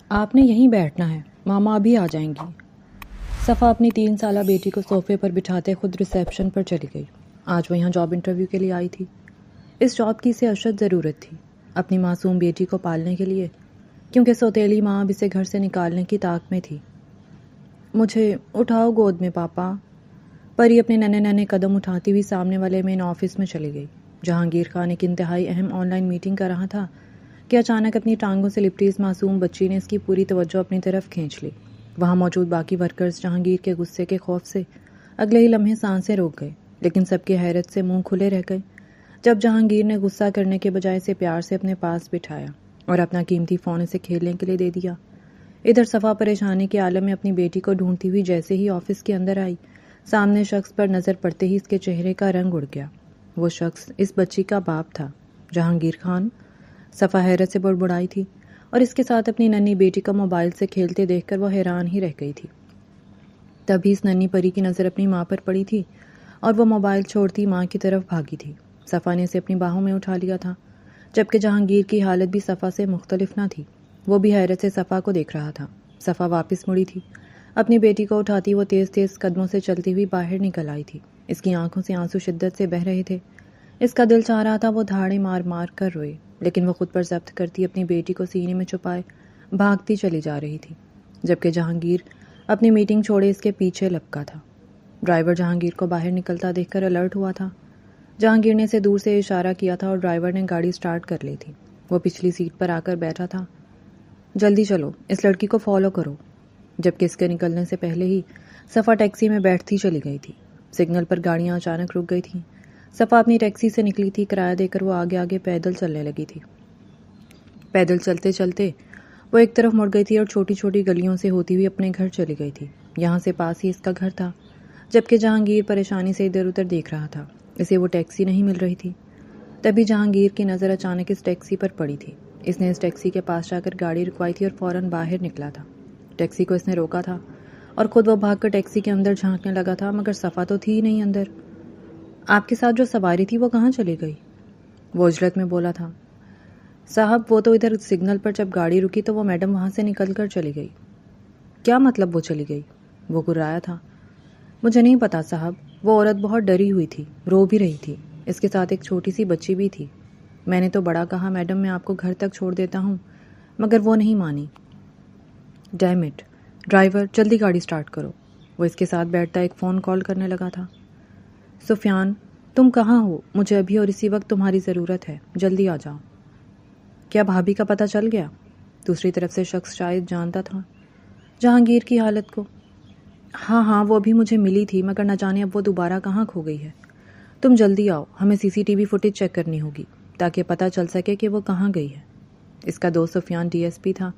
آپ نے یہیں بیٹھنا ہے، ماما ابھی آ جائیں گی۔ صفا اپنی 3 سالہ بیٹی کو صوفے پر بٹھاتے خود ریسیپشن پر چلی گئی۔ آج وہ یہاں جاب انٹرویو کے لیے آئی تھی۔ اس جاب کی اسے اشد ضرورت تھی اپنی معصوم بیٹی کو پالنے کے لیے، کیونکہ سوتیلی ماں اب اسے گھر سے نکالنے کی طاق میں تھی۔ مجھے اٹھاؤ گود میں پاپا۔ پری اپنے ننھے ننھے قدم اٹھاتی ہوئی سامنے والے مین آفس میں چلی گئی۔ جہانگیر خان ایک انتہائی اہم آن لائن میٹنگ کر رہا تھا کہ اچانک اپنی ٹانگوں سے لپٹی اس معصوم بچی نے اس کی پوری توجہ اپنی طرف کھینچ لی۔ وہاں موجود باقی ورکرز جہانگیر کے غصے کے خوف سے اگلے ہی لمحے سانسیں روک گئے، لیکن سب کی حیرت سے منہ کھلے رہ گئے جب جہانگیر نے غصہ کرنے کے بجائے اسے پیار سے اپنے پاس بٹھایا اور اپنا قیمتی فون اسے کھیلنے کے لیے دے دیا۔ ادھر صفا پریشانی کے عالم میں اپنی بیٹی کو ڈھونڈتی ہوئی جیسے ہی آفس کے اندر آئی، سامنے شخص پر نظر پڑتے ہی اس کے چہرے کا رنگ اڑ گیا۔ وہ شخص اس بچی کا باپ تھا، جہانگیر خان۔ صفا حیرت سے بڑبڑائی تھی اور اس کے ساتھ اپنی ننھی بیٹی کو موبائل سے کھیلتے دیکھ کر وہ حیران ہی رہ گئی تھی۔ تبھی اس ننھی پری کی نظر اپنی ماں پر پڑی تھی اور وہ موبائل چھوڑتی ماں کی طرف بھاگی تھی۔ صفا نے اسے اپنی باہوں میں اٹھا لیا تھا، جبکہ جہانگیر کی حالت بھی صفا سے مختلف نہ تھی۔ وہ بھی حیرت سے صفا کو دیکھ رہا تھا۔ صفا واپس مڑی تھی، اپنی بیٹی کو اٹھاتی وہ تیز تیز قدموں سے چلتی ہوئی باہر نکل آئی تھی۔ اس کی آنکھوں سے آنسو شدت سے بہہ رہے تھے۔ اس کا دل چاہ رہا تھا وہ دھاڑے مار مار کر روئے، لیکن وہ خود پر ضبط کرتی اپنی بیٹی کو سینے میں چھپائے بھاگتی چلی جا رہی تھی، جبکہ جہانگیر اپنی میٹنگ چھوڑے اس کے پیچھے لپکا تھا۔ ڈرائیور جہانگیر کو باہر نکلتا دیکھ کر الرٹ ہوا تھا۔ جہانگیر نے اسے دور سے اشارہ کیا تھا اور ڈرائیور نے گاڑی سٹارٹ کر لی تھی۔ وہ پچھلی سیٹ پر آ کر بیٹھا تھا۔ جلدی چلو، اس لڑکی کو فالو کرو، جبکہ اس کے نکلنے سے پہلے ہی صفا ٹیکسی میں بیٹھتی چلی گئی تھی۔ سگنل پر گاڑیاں اچانک رک گئی تھیں۔ صفا اپنی ٹیکسی سے نکلی تھی، کرایہ دے کر وہ آگے آگے پیدل چلنے لگی تھی۔ پیدل چلتے چلتے وہ ایک طرف مڑ گئی تھی اور چھوٹی چھوٹی گلیوں سے ہوتی ہوئی اپنے گھر چلی گئی تھی۔ یہاں سے پاس ہی اس کا گھر تھا، جبکہ جہانگیر پریشانی سے ادھر ادھر دیکھ رہا تھا۔ اسے وہ ٹیکسی نہیں مل رہی تھی۔ تبھی جہانگیر کی نظر اچانک اس ٹیکسی پر پڑی تھی۔ اس نے اس ٹیکسی کے پاس جا کر گاڑی رکوائی تھی اور فوراً باہر نکلا تھا۔ ٹیکسی کو اس نے روکا تھا اور خود وہ بھاگ کر ٹیکسی کے اندر جھانکنے لگا تھا، مگر صفا تو تھی ہی نہیں اندر۔ آپ کے ساتھ جو سواری تھی وہ کہاں چلی گئی؟ وہ عجلت میں بولا تھا۔ صاحب وہ تو ادھر سگنل پر جب گاڑی رکی تو وہ میڈم وہاں سے نکل کر چلی گئی۔ کیا مطلب وہ چلی گئی؟ وہ گرایا تھا۔ مجھے نہیں پتا صاحب، وہ عورت بہت ڈری ہوئی تھی، رو بھی رہی تھی۔ اس کے ساتھ ایک چھوٹی سی بچی بھی تھی۔ میں نے تو بڑا کہا میڈم میں آپ کو گھر تک چھوڑ دیتا ہوں، مگر وہ نہیں مانی۔ ڈیم اٹ، ڈرائیور جلدی گاڑی سٹارٹ کرو۔ وہ اس کے ساتھ بیٹھتا ایک فون کال کرنے لگا تھا۔ سفیان، تم کہاں ہو؟ مجھے ابھی اور اسی وقت تمہاری ضرورت ہے، جلدی آ جاؤ۔ کیا بھابھی کا پتہ چل گیا؟ دوسری طرف سے شخص شاید جانتا تھا جہانگیر کی حالت کو۔ ہاں وہ ابھی مجھے ملی تھی، مگر نہ جانے اب وہ دوبارہ کہاں کھو گئی ہے۔ تم جلدی آؤ، ہمیں CCTV فوٹیج چیک کرنی ہوگی تاکہ پتہ چل سکے کہ وہ کہاں گئی ہے۔ اس کا دوست سفیان DSP تھا۔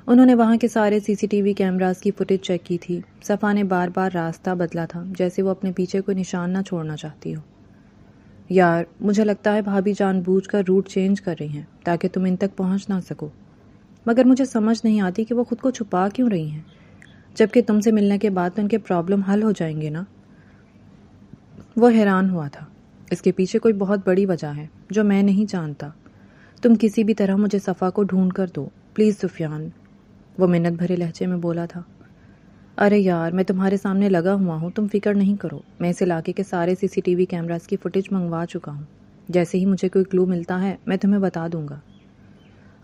انہوں نے وہاں کے سارے CCTV کیمراز کی فوٹیج چیک کی تھی۔ صفا نے بار بار راستہ بدلا تھا، جیسے وہ اپنے پیچھے کوئی نشان نہ چھوڑنا چاہتی ہو۔ یار، مجھے لگتا ہے بھابھی جان بوجھ کر روٹ چینج کر رہی ہیں تاکہ تم ان تک پہنچ نہ سکو، مگر مجھے سمجھ نہیں آتی کہ وہ خود کو چھپا کیوں رہی ہیں، جبکہ تم سے ملنے کے بعد تو ان کے پرابلم حل ہو جائیں گے نا۔ وہ حیران ہوا تھا۔ اس کے پیچھے کوئی بہت بڑی وجہ ہے جو میں نہیں جانتا۔ تم کسی بھی طرح مجھے صفا کو ڈھونڈ کر دو پلیز سفیان، وہ منت بھرے لہجے میں بولا تھا۔ ارے یار، میں تمہارے سامنے لگا ہوا ہوں، تم فکر نہیں کرو۔ میں اس علاقے کے سارے CCTV کیمراز کی فوٹیج منگوا چکا ہوں۔ جیسے ہی مجھے کوئی کلو ملتا ہے میں تمہیں بتا دوں گا۔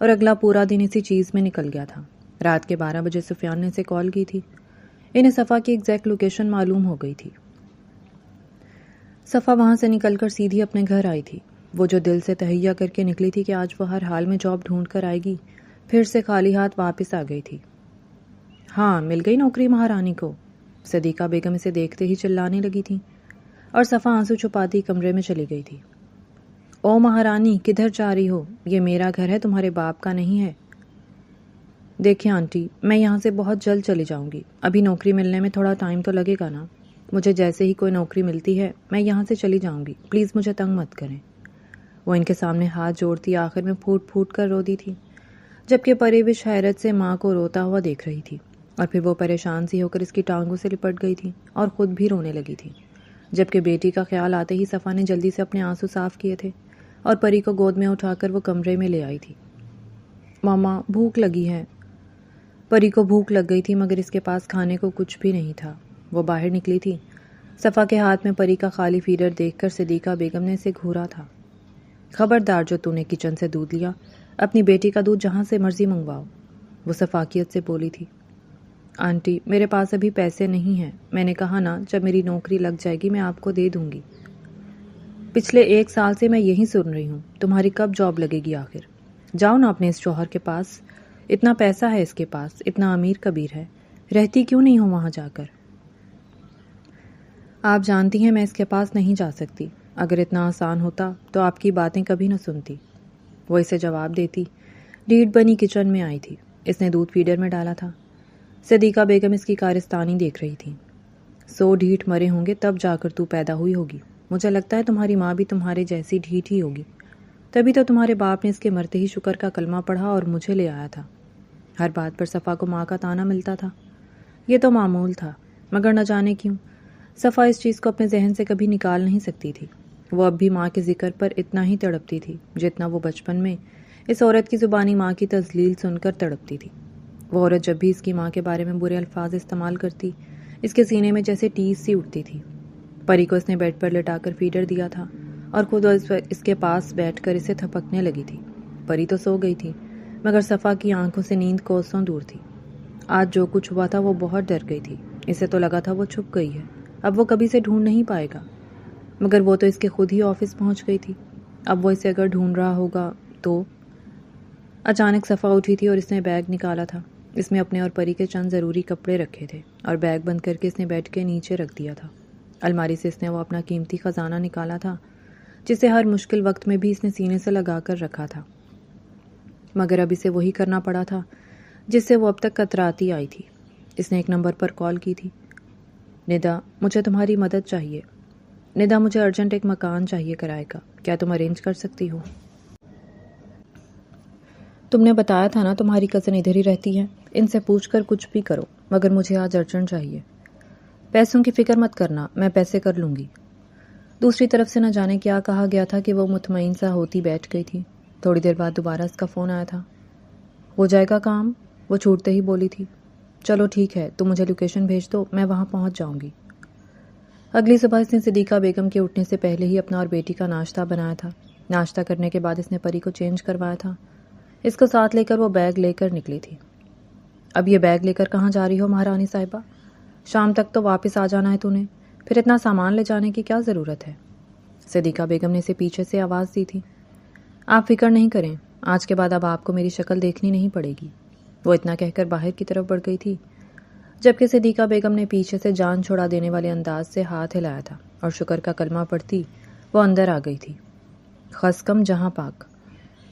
اور اگلا پورا دن اسی چیز میں نکل گیا تھا۔ رات کے 12 بجے سفیان نے اسے کال کی تھی۔ انہیں صفا کی ایگزیکٹ لوکیشن معلوم ہو گئی تھی۔ صفا وہاں سے نکل کر سیدھی اپنے گھر آئی تھی۔ وہ جو دل سے تہیہ کر کے نکلی تھی کہ آج وہ ہر حال میں جاب ڈھونڈ کر آئے گی، پھر سے خالی ہاتھ واپس آ گئی تھی۔ ہاں، مل گئی نوکری مہارانی کو؟ صدیقہ بیگم اسے دیکھتے ہی چلانے لگی تھی اور صفا آنسو چھپاتی کمرے میں چلی گئی تھی۔ او مہارانی، کدھر جا رہی ہو؟ یہ میرا گھر ہے، تمہارے باپ کا نہیں ہے۔ دیکھیں آنٹی، میں یہاں سے بہت جلد چلی جاؤں گی۔ ابھی نوکری ملنے میں تھوڑا ٹائم تو لگے گا نا۔ مجھے جیسے ہی کوئی نوکری ملتی ہے میں یہاں سے چلی جاؤں گی، پلیز مجھے تنگ مت کریں۔ وہ ان کے سامنے ہاتھ جوڑتی آخر میں پھوٹ پھوٹ کر رو دی تھی، جبکہ پریوش حیرت سے ماں کو روتا ہوا دیکھ رہی تھی، اور پھر وہ پریشان سی ہو کر اس کی ٹانگوں سے لپٹ گئی تھی اور خود بھی رونے لگی تھی، جبکہ بیٹی کا خیال آتے ہی صفا نے جلدی سے اپنے آنسو صاف کیے تھے اور پری کو گود میں اٹھا کر وہ کمرے میں لے آئی تھی۔ ماما، بھوک لگی ہے۔ پری کو بھوک لگ گئی تھی مگر اس کے پاس کھانے کو کچھ بھی نہیں تھا۔ وہ باہر نکلی تھی۔ صفا کے ہاتھ میں پری کا خالی فیڈر دیکھ کر صدیقہ بیگم نے اسے گھورا تھا۔ خبردار جو تو نے کچن سے دودھ لیا، اپنی بیٹی کا دودھ جہاں سے مرضی منگواؤ، وہ شفاقیت سے بولی تھی۔ آنٹی میرے پاس ابھی پیسے نہیں ہیں، میں نے کہا نا جب میری نوکری لگ جائے گی میں آپ کو دے دوں گی۔ پچھلے 1 سال سے میں یہی سن رہی ہوں، تمہاری کب جاب لگے گی آخر؟ جاؤ نا اپنے اس شوہر کے پاس، اتنا پیسہ ہے اس کے پاس، اتنا امیر کبیر ہے، رہتی کیوں نہیں ہو وہاں جا کر؟ آپ جانتی ہیں میں اس کے پاس نہیں جا سکتی، اگر اتنا آسان ہوتا تو آپ کی باتیں کبھی نہ سنتی، وہ اسے جواب دیتی۔ ڈیڑھ بنی کچن میں آئی تھی، اس نے دودھ فیڈر میں ڈالا تھا۔ صدیقہ بیگم اس کی کارستانی دیکھ رہی تھی۔ 100 ڈھیٹ مرے ہوں گے تب جا کر تو پیدا ہوئی ہوگی، مجھے لگتا ہے تمہاری ماں بھی تمہارے جیسی ڈھیٹ ہی ہوگی، تبھی تو تمہارے باپ نے اس کے مرتے ہی شکر کا کلمہ پڑھا اور مجھے لے آیا تھا۔ ہر بات پر صفا کو ماں کا طعنہ ملتا تھا، یہ تو معمول تھا، مگر نہ جانے کیوں صفا اس چیز کو اپنے ذہن سے کبھی نکال نہیں سکتی تھی۔ وہ اب بھی ماں کے ذکر پر اتنا ہی تڑپتی تھی جتنا وہ بچپن میں اس عورت کی زبانی ماں کی تذلیل سن کر تڑپتی تھی۔ وہ عورت جب بھی اس کی ماں کے بارے میں برے الفاظ استعمال کرتی، اس کے سینے میں جیسے ٹیس سی اٹھتی تھی۔ پری کو اس نے بیڈ پر لٹا کر فیڈر دیا تھا اور خود اس کے پاس بیٹھ کر اسے تھپکنے لگی تھی۔ پری تو سو گئی تھی مگر صفا کی آنکھوں سے نیند کوسوں دور تھی۔ آج جو کچھ ہوا تھا وہ بہت ڈر گئی تھی، اسے تو لگا تھا وہ چھپ گئی ہے، اب وہ کبھی سے ڈھونڈ نہیں پائے گا، مگر وہ تو اس کے خود ہی آفس پہنچ گئی تھی، اب وہ اسے اگر ڈھونڈ رہا ہوگا تو۔ اچانک صفا اٹھی تھی اور اس نے بیگ نکالا تھا، اس میں اپنے اور پری کے چند ضروری کپڑے رکھے تھے اور بیگ بند کر کے اس نے بیڈ کے نیچے رکھ دیا تھا۔ الماری سے اس نے وہ اپنا قیمتی خزانہ نکالا تھا جسے ہر مشکل وقت میں بھی اس نے سینے سے لگا کر رکھا تھا، مگر اب اسے وہی کرنا پڑا تھا جس سے وہ اب تک کتراتی آئی تھی۔ اس نے ایک نمبر پر کال کی تھی۔ ندا مجھے تمہاری مدد چاہیے، ندا مجھے ارجنٹ ایک مکان چاہیے کرائے کا، کیا تم ارینج کر سکتی ہو؟ تم نے بتایا تھا نا تمہاری کزن ادھر ہی رہتی ہے، ان سے پوچھ کر کچھ بھی کرو، مگر مجھے آج ارجنٹ چاہیے۔ پیسوں کی فکر مت کرنا، میں پیسے کر لوں گی۔ دوسری طرف سے نہ جانے کیا کہا گیا تھا کہ وہ مطمئن سا ہوتی بیٹھ گئی تھی۔ تھوڑی دیر بعد دوبارہ اس کا فون آیا تھا۔ ہو جائے گا کام، وہ چھوٹتے ہی بولی تھی۔ چلو ٹھیک ہے، تم مجھے لوکیشن بھیج دو، میں وہاں پہنچ جاؤں گی۔ اگلی صبح اس نے صدیقہ بیگم کے اٹھنے سے پہلے ہی اپنا اور بیٹی کا ناشتہ بنایا تھا۔ ناشتہ کرنے کے بعد اس نے پری کو چینج کروایا تھا۔ اس کو ساتھ لے کر وہ بیگ لے کر نکلی تھی۔ اب یہ بیگ لے کر کہاں جا رہی ہو مہارانی صاحبہ؟ شام تک تو واپس آ جانا ہے تو نے، پھر اتنا سامان لے جانے کی کیا ضرورت ہے؟ صدیقہ بیگم نے اسے پیچھے سے آواز دی تھی۔ آپ فکر نہیں کریں، آج کے بعد اب آپ کو میری شکل دیکھنی نہیں پڑے گی، وہ اتنا کہہ کر باہر کی طرف بڑھ گئی تھی، جبکہ صدیقہ بیگم نے پیچھے سے جان چھڑا دینے والے انداز سے ہاتھ ہلایا تھا اور شکر کا کلمہ پڑھتی وہ اندر آ گئی تھی۔ خسکم جہاں پاک،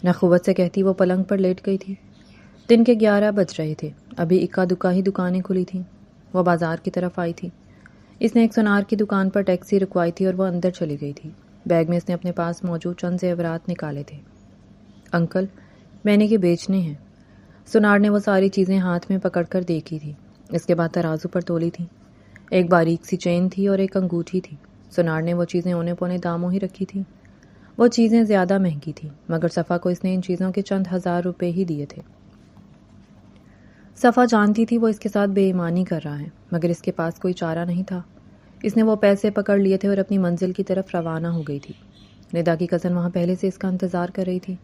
نخوت سے کہتی وہ پلنگ پر لیٹ گئی تھی۔ دن کے 11 بج رہے تھے، ابھی اکا دکا ہی دکانیں کھلی تھیں۔ وہ بازار کی طرف آئی تھی۔ اس نے ایک سونار کی دکان پر ٹیکسی رکوائی تھی اور وہ اندر چلی گئی تھی۔ بیگ میں اس نے اپنے پاس موجود چند زیورات نکالے تھے۔ انکل میں نے یہ بیچنے ہیں۔ سونار نے وہ ساری چیزیں ہاتھ میں پکڑ کر دیکھی تھی، اس کے بعد ترازو پر تولی تھی۔ ایک باریک سی چین تھی اور ایک انگوٹھی تھی۔ سونار نے وہ چیزیں اونے پونے داموں ہی رکھی تھی۔ وہ چیزیں زیادہ مہنگی تھیں، مگر صفا کو اس نے ان چیزوں کے چند ہزار روپے ہی دیے تھے۔ صفا جانتی تھی وہ اس کے ساتھ بے ایمانی کر رہا ہے، مگر اس کے پاس کوئی چارہ نہیں تھا۔ اس نے وہ پیسے پکڑ لیے تھے اور اپنی منزل کی طرف روانہ ہو گئی تھی۔ ندا کی کزن وہاں پہلے سے اس کا انتظار کر رہی تھی۔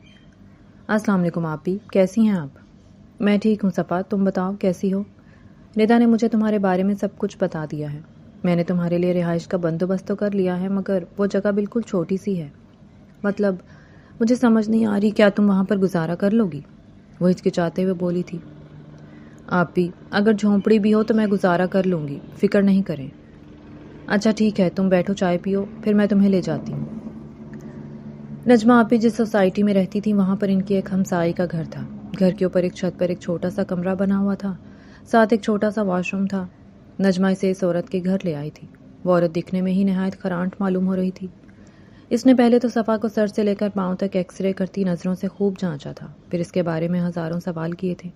السلام علیکم آپی، کیسی ہیں آپ؟ میں ٹھیک ہوں صفا، تم بتاؤ کیسی ہو؟ ندا نے مجھے تمہارے بارے میں سب کچھ بتا دیا ہے۔ میں نے تمہارے لیے رہائش کا بندوبست تو کر لیا ہے، مگر وہ جگہ بالکل چھوٹی سی ہے، مطلب مجھے سمجھ نہیں آ رہی کیا تم وہاں پر گزارا کر لو گی؟ وہ ہچکچاتے ہوئے بولی تھی۔ آپی اگر جھونپڑی بھی ہو تو میں گزارا کر لوں گی، فکر نہیں کریں۔ اچھا ٹھیک ہے، تم بیٹھو چائے پیو، پھر میں تمہیں لے جاتی ہوں۔ نجمہ آپی جس سوسائٹی میں رہتی تھی وہاں پر ان کی ایک ہمسائی کا گھر تھا۔ گھر کے اوپر ایک چھت پر ایک چھوٹا سا کمرہ بنا ہوا تھا، ساتھ ایک چھوٹا سا واش روم تھا۔ نجمہ اسے اس عورت کے گھر لے آئی تھی۔ وہ عورت دکھنے میں ہی نہایت خرانٹ معلوم ہو رہی تھی۔ اس نے پہلے تو صفا کو سر سے لے کر پاؤں تک ایکس رے کرتی نظروں سے خوب جانچا تھا، پھر اس کے بارے میں ہزاروں سوال کیے تھے۔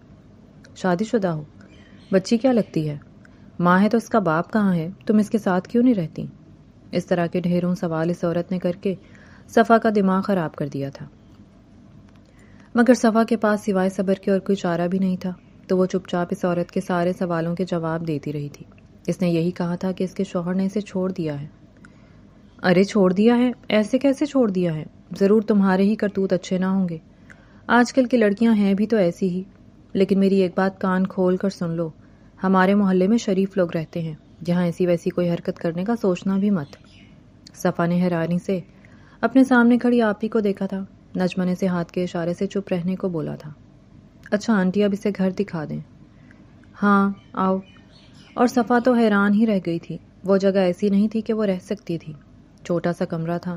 شادی شدہ ہو؟ بچی کیا لگتی ہے؟ ماں ہے تو اس کا باپ کہاں ہے؟ تم اس کے ساتھ کیوں نہیں رہتی؟ اس طرح کے ڈھیروں سوال اس عورت نے کر کے صفا کا دماغ خراب کر دیا تھا، مگر صفا کے پاس سوائے صبر کے اور کوئی چارہ بھی نہیں تھا۔ تو وہ چپ چاپ اس عورت کے سارے سوالوں کے جواب دیتی رہی تھی۔ اس نے یہی کہا تھا کہ اس کے شوہر نے اسے چھوڑ دیا ہے۔ ارے چھوڑ دیا ہے؟ ایسے کیسے چھوڑ دیا ہے؟ ضرور تمہارے ہی کرتوت اچھے نہ ہوں گے۔ آج کل کی لڑکیاں ہیں بھی تو ایسی ہی۔ لیکن میری ایک بات کان کھول کر سن لو، ہمارے محلے میں شریف لوگ رہتے ہیں، جہاں ایسی ویسی کوئی حرکت کرنے کا سوچنا بھی مت۔ صفا نے حیرانی سے اپنے سامنے کھڑی آپی کو دیکھا تھا۔ نجمہ نے اسے ہاتھ کے اشارے سے چپ رہنے کو بولا تھا۔ اچھا آنٹی اب اسے گھر دکھا دیں۔ ہاں آؤ۔ اور صفا تو حیران ہی رہ گئی تھی۔ وہ جگہ ایسی نہیں تھی کہ وہ رہ سکتی تھی۔ چھوٹا سا کمرہ تھا،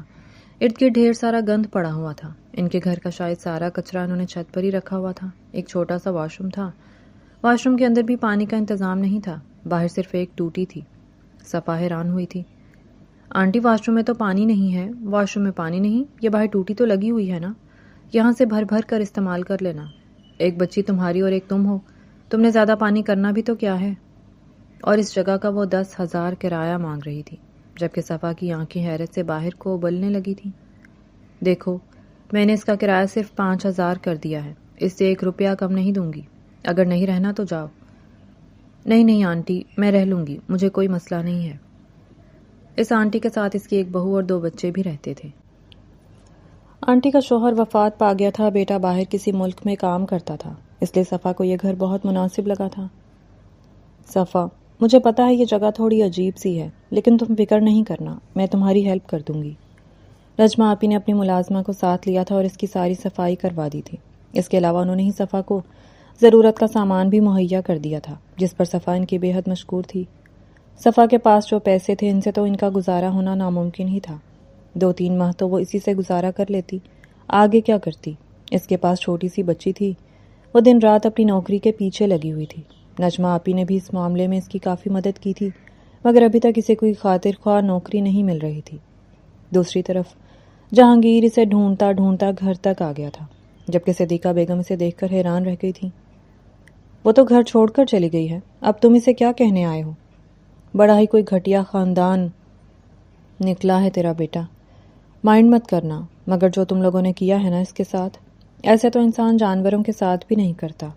ارد گرد ڈھیر سارا گند پڑا ہوا تھا۔ ان کے گھر کا شاید سارا کچرا انہوں نے چھت پر ہی رکھا ہوا تھا۔ ایک چھوٹا سا واش روم تھا۔ واش روم کے اندر بھی پانی کا انتظام نہیں تھا، باہر صرف ایک ٹوٹی تھی۔ صفا حیران ہوئی تھی۔ آنٹی واش روم میں تو پانی نہیں ہے۔ واش روم میں پانی نہیں؟ یہ باہر ٹوٹی تو لگی ہوئی ہے نا، یہاں سے بھر بھر کر استعمال کر لینا۔ ایک بچی تمہاری اور ایک تم ہو، تم نے زیادہ پانی کرنا بھی تو کیا ہے؟ اور اس جگہ کا وہ 10,000 کرایہ مانگ رہی تھی، جبکہ صفا کی آنکھیں حیرت سے باہر کو ابلنے لگی تھیں۔ دیکھو میں نے اس کا کرایہ صرف 5,000 کر دیا ہے، اس سے 1 روپیہ کم نہیں دوں گی۔ اگر نہیں رہنا تو جاؤ۔ نہیں نہیں آنٹی، میں رہ لوں گی، مجھے کوئی مسئلہ نہیں ہے۔ اس آنٹی کے ساتھ اس کی ایک بہو اور 2 بچے بھی رہتے تھے۔ آنٹی کا شوہر وفات پا گیا تھا، بیٹا باہر کسی ملک میں کام کرتا تھا، اس لیے صفا کو یہ گھر بہت مناسب لگا تھا۔ صفا، مجھے پتا ہے یہ جگہ تھوڑی عجیب سی ہے، لیکن تم فکر نہیں کرنا، میں تمہاری ہیلپ کر دوں گی۔ نجمہ آپی نے اپنی ملازمہ کو ساتھ لیا تھا اور اس کی ساری صفائی کروا دی تھی۔ اس کے علاوہ انہوں نے ہی صفا کو ضرورت کا سامان بھی مہیا کر دیا تھا، جس پر صفا ان کی بے حد مشکور تھی۔ صفا کے پاس جو پیسے تھے ان سے تو ان کا گزارا ہونا ناممکن ہی تھا۔ 2-3 ماہ تو وہ اسی سے گزارا کر لیتی، آگے کیا کرتی؟ اس کے پاس چھوٹی سی بچی تھی، وہ دن رات اپنی نوکری کے پیچھے لگی ہوئی تھی۔ نجمہ آپی نے بھی اس معاملے میں اس کی کافی مدد کی تھی، مگر ابھی تک اسے کوئی خاطر خواہ نوکری نہیں مل رہی تھی۔ دوسری طرف جہانگیر اسے ڈھونڈتا ڈھونڈتا گھر تک آ گیا تھا، جبکہ صدیقہ بیگم اسے دیکھ کر حیران رہ گئی تھی۔ وہ تو گھر چھوڑ کر چلی گئی ہے، اب تم اسے کیا کہنے آئے ہو؟ بڑا ہی کوئی گھٹیا خاندان نکلا ہے تیرا بیٹا، مائنڈ مت کرنا، مگر جو تم لوگوں نے کیا ہے نا اس کے ساتھ، ایسے تو انسان جانوروں کے ساتھ بھی نہیں کرتا۔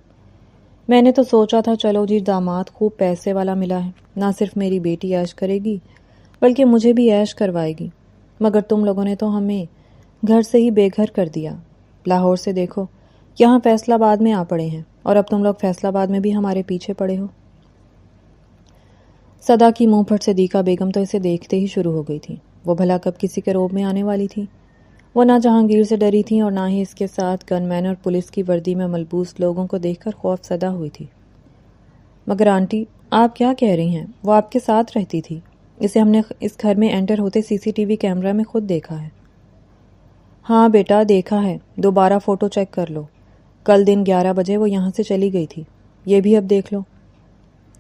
میں نے تو سوچا تھا چلو جی داماد خوب پیسے والا ملا ہے، نہ صرف میری بیٹی عیش کرے گی بلکہ مجھے بھی عیش کروائے گی، مگر تم لوگوں نے تو ہمیں گھر سے ہی بے گھر کر دیا۔ لاہور سے دیکھو یہاں فیصل آباد میں آ پڑے ہیں، اور اب تم لوگ فیصل آباد میں بھی ہمارے پیچھے پڑے ہو۔ صدا کی منہ پھٹ صدیقہ بیگم تو اسے دیکھتے ہی شروع ہو گئی تھی۔ وہ بھلا کب کسی کے روب میں آنے والی تھی؟ وہ نہ جہانگیر سے ڈری تھی اور نہ ہی اس کے ساتھ گن مین اور پولیس کی وردی میں ملبوس لوگوں کو دیکھ کر خوف زدہ ہوئی تھی۔ مگر آنٹی آپ کیا کہہ رہی ہیں؟ وہ آپ کے ساتھ رہتی تھی، اسے ہم نے اس گھر میں انٹر ہوتے CCTV کیمرہ میں خود دیکھا ہے۔ ہاں بیٹا دیکھا ہے، دوبارہ فوٹو چیک کر لو، کل دن 11 بجے وہ یہاں سے چلی گئی تھی، یہ بھی اب دیکھ لو۔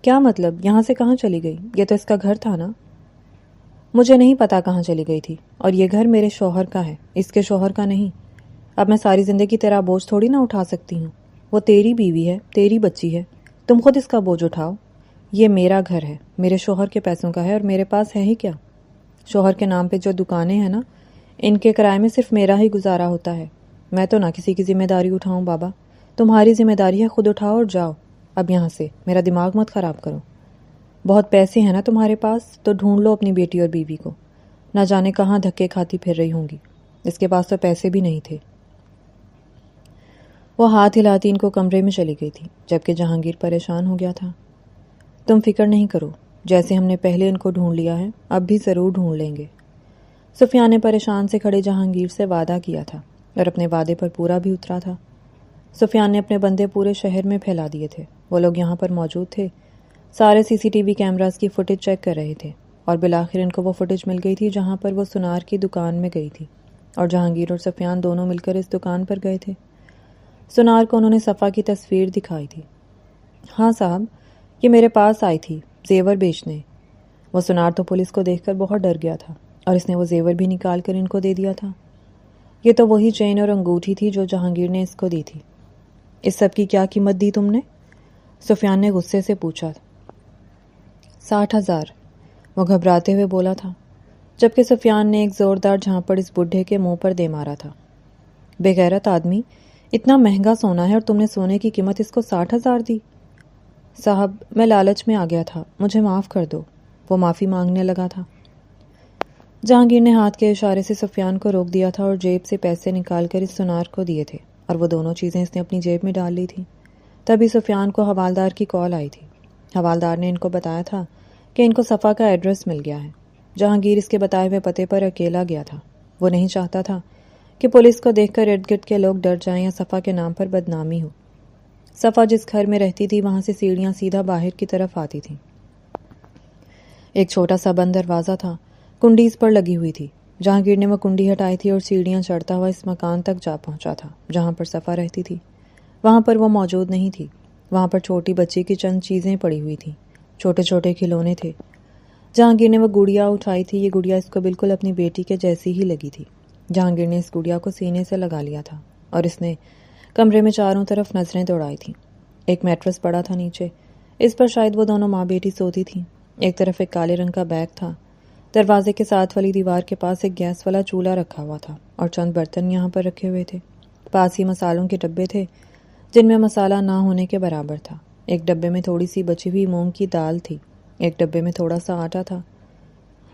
کیا مطلب یہاں سے کہاں چلی گئی؟ یہ تو اس کا گھر تھا نا۔ مجھے نہیں پتا کہاں چلی گئی تھی، اور یہ گھر میرے شوہر کا ہے، اس کے شوہر کا نہیں۔ اب میں ساری زندگی تیرا بوجھ تھوڑی نہ اٹھا سکتی ہوں، وہ تیری بیوی ہے، تیری بچی ہے، تم خود اس کا بوجھ اٹھاؤ۔ یہ میرا گھر ہے، میرے شوہر کے پیسوں کا ہے، اور میرے پاس ہے ہی کیا؟ شوہر کے نام پہ جو دکانیں ہیں نا، ان کے کرائے میں صرف میرا ہی گزارا ہوتا ہے۔ میں تو نہ کسی کی ذمہ داری اٹھاؤں بابا، تمہاری ذمہ داری ہے، خود اٹھاؤ اور جاؤ اب یہاں سے، میرا دماغ مت خراب کرو۔ بہت پیسے ہیں نا تمہارے پاس، تو ڈھونڈ لو اپنی بیٹی اور بیوی کو، نہ جانے کہاں دھکے کھاتی پھر رہی ہوں گی۔ اس کے پاس تو پیسے بھی نہیں تھے۔ وہ ہاتھ ہلاتی ان کو کمرے میں چلی گئی تھی، جبکہ جہانگیر پریشان ہو گیا تھا۔ تم فکر نہیں کرو، جیسے ہم نے پہلے ان کو ڈھونڈ لیا ہے اب بھی ضرور ڈھونڈ لیں گے۔ سفیان نے پریشان سے کھڑے جہانگیر سے وعدہ کیا تھا، اور اپنے وعدے پر پورا بھی اترا تھا۔ سفیان نے اپنے بندے پورے شہر میں پھیلا دیے تھے، وہ لوگ یہاں پر موجود تھے، سارے CCTV کیمراز کی فوٹیج چیک کر رہے تھے، اور بالآخر ان کو وہ فوٹیج مل گئی تھی جہاں پر وہ سونار کی دکان میں گئی تھی، اور جہانگیر اور سفیان دونوں مل کر اس دکان پر گئے تھے۔ سونار کو انہوں نے صفا کی تصویر دکھائی تھی۔ ہاں صاحب، یہ میرے پاس آئی تھی زیور بیچنے۔ وہ سونار تو پولیس کو دیکھ کر بہت ڈر گیا تھا، اور اس نے وہ زیور بھی نکال کر ان کو دے دیا تھا۔ یہ تو وہی چین اور انگوٹھی تھی جو جہانگیر نے اس کو دی تھی۔ اس سب کی کیا قیمت دی تم نے؟ سفیان نے غصے سے پوچھا۔ 60,000، وہ گھبراتے ہوئے بولا تھا، جبکہ سفیان نے ایک زوردار جھانپڑ اس بڈھے کے منہ پر دے مارا تھا۔ بے غیرت آدمی، اتنا مہنگا سونا ہے اور تم نے سونے کی قیمت اس کو 60,000 دی؟ صاحب میں لالچ میں آ گیا تھا، مجھے معاف کر دو، وہ معافی مانگنے لگا تھا۔ جہانگیر نے ہاتھ کے اشارے سے سفیان کو روک دیا تھا اور جیب سے پیسے نکال کر اس سنار کو دیے تھے، اور وہ دونوں چیزیں اس نے اپنی جیب میں ڈال لی تھیں۔ تبھی سفیان کو حوالدار کی کال آئی تھی۔ حوالدار نے ان کو بتایا تھا کہ ان کو صفا کا ایڈریس مل گیا ہے۔ جہانگیر اس کے بتائے ہوئے پتے پر اکیلا گیا تھا۔ وہ نہیں چاہتا تھا کہ پولیس کو دیکھ کر ارد گرد کے لوگ ڈر جائیں یا صفا کے نام پر بدنامی ہو۔ صفا جس گھر میں رہتی تھی وہاں سے سیڑھیاں سیدھا باہر کی طرف آتی تھیں۔ ایک چھوٹا سا بند دروازہ تھا، کنڈی اس پر لگی ہوئی تھی۔ جہانگیر نے وہ کنڈی ہٹائی تھی اور سیڑھیاں چڑھتا ہوا اس مکان تک جا پہنچا تھا جہاں پر صفا رہتی تھی۔ وہاں پر وہ موجود نہیں تھی۔ وہاں پر چھوٹی بچی کی چند چیزیں پڑی ہوئی تھیں، چھوٹے چھوٹے کھلونے تھے۔ جہانگیر نے وہ گڑیا اٹھائی تھی۔ یہ گڑیا اس کو بالکل اپنی بیٹی کے جیسی ہی لگی تھی۔ جہانگیر نے اس گڑیا کو سینے سے لگا لیا تھا اور اس نے کمرے میں چاروں طرف نظریں دوڑائی تھیں۔ ایک میٹرس پڑا تھا نیچے، اس پر شاید وہ دونوں ماں بیٹی سوتی تھیں۔ ایک طرف ایک کالے رنگ کا بیگ تھا۔ دروازے کے ساتھ والی دیوار کے پاس ایک گیس والا چولہا رکھا ہوا تھا اور چند برتن یہاں پر رکھے ہوئے تھے۔ پاس ہی مسالوں کے ڈبے تھے جن میں مسالہ نہ ہونے کے برابر تھا۔ ایک ڈبے میں تھوڑی سی بچی ہوئی مونگ کی دال تھی، ایک ڈبے میں تھوڑا سا آٹا تھا۔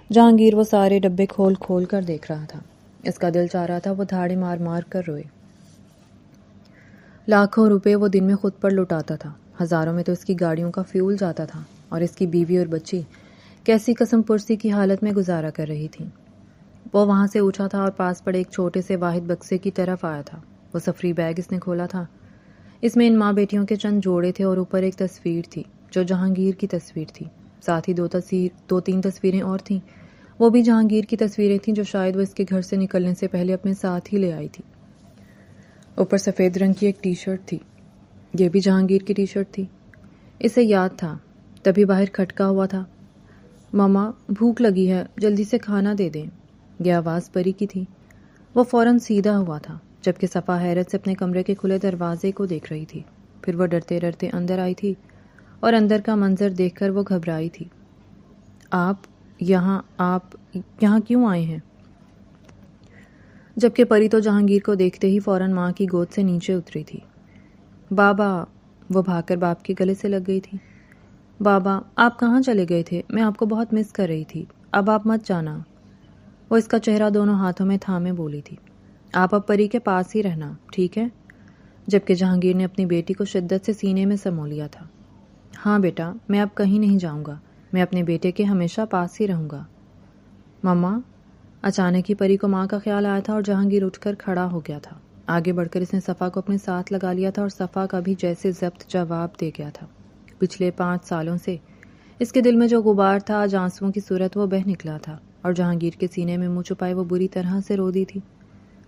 جہانگیر وہ سارے ڈبے کھول کھول کر دیکھ رہا تھا۔ اس کا دل چاہ رہا تھا وہ دھاڑے مار مار کر روئے۔ لاکھوں روپے وہ دن میں خود پر لٹاتا تھا، ہزاروں میں تو اس کی گاڑیوں کا فیول جاتا تھا، اور اس کی بیوی اور بچی کیسی قسم پرسی کی حالت میں گزارا کر رہی تھی۔ وہ وہاں سے اٹھا تھا اور پاس پڑے ایک چھوٹے سے واحد بکسے کی طرف آیا تھا۔ وہ سفری بیگ اس نے کھولا تھا۔ اس میں ان ماں بیٹیوں کے چند جوڑے تھے اور اوپر ایک تصویر تھی جو جہانگیر کی تصویر تھی۔ ساتھ ہی دو تین تصویریں اور تھیں، وہ بھی جہانگیر کی تصویریں تھیں جو شاید وہ اس کے گھر سے نکلنے سے پہلے اپنے ساتھ ہی لے آئی تھی۔ اوپر سفید رنگ کی ایک ٹی شرٹ تھی، یہ بھی جہانگیر کی ٹی شرٹ تھی۔ اسے یاد تھا، تبھی باہر کھٹکا ہوا تھا۔ ماما بھوک لگی ہے، جلدی سے کھانا دے دیں۔ یہ آواز پری کی تھی۔ وہ فوراً سیدھا ہوا تھا جبکہ صفا حیرت سے اپنے کمرے کے کھلے دروازے کو دیکھ رہی تھی۔ پھر وہ ڈرتے ڈرتے اندر آئی تھی اور اندر کا منظر دیکھ کر وہ گھبرائی تھی۔ آپ یہاں کیوں آئے ہیں؟ جبکہ پری تو جہانگیر کو دیکھتے ہی فوراً ماں کی گود سے نیچے اتری تھی۔ بابا، وہ بھاگ کر باپ کے گلے سے لگ گئی تھی۔ بابا آپ کہاں چلے گئے تھے؟ میں آپ کو بہت مس کر رہی تھی، اب آپ مت جانا۔ وہ اس کا چہرہ دونوں ہاتھوں میں تھامے بولی تھی۔ آپ اب پری کے پاس ہی رہنا، ٹھیک ہے؟ جبکہ جہانگیر نے اپنی بیٹی کو شدت سے سینے میں سمو لیا تھا۔ ہاں بیٹا، میں اب کہیں نہیں جاؤں گا، میں اپنے بیٹے کے ہمیشہ پاس ہی رہوں گا۔ ماما، اچانک ہی پری کو ماں کا خیال آیا تھا اور جہانگیر اٹھ کر کھڑا ہو گیا تھا۔ آگے بڑھ کر اس نے صفا کو اپنے ساتھ لگا لیا تھا اور صفا کا بھی جیسے ضبط جواب دے گیا تھا۔ پچھلے 5 سالوں سے اس کے دل میں جو غبار تھا، آج آنسوؤں کی صورت وہ بہہ نکلا تھا اور جہانگیر کے سینے میں منہ چھپائے وہ بری طرح سے رو دی تھی۔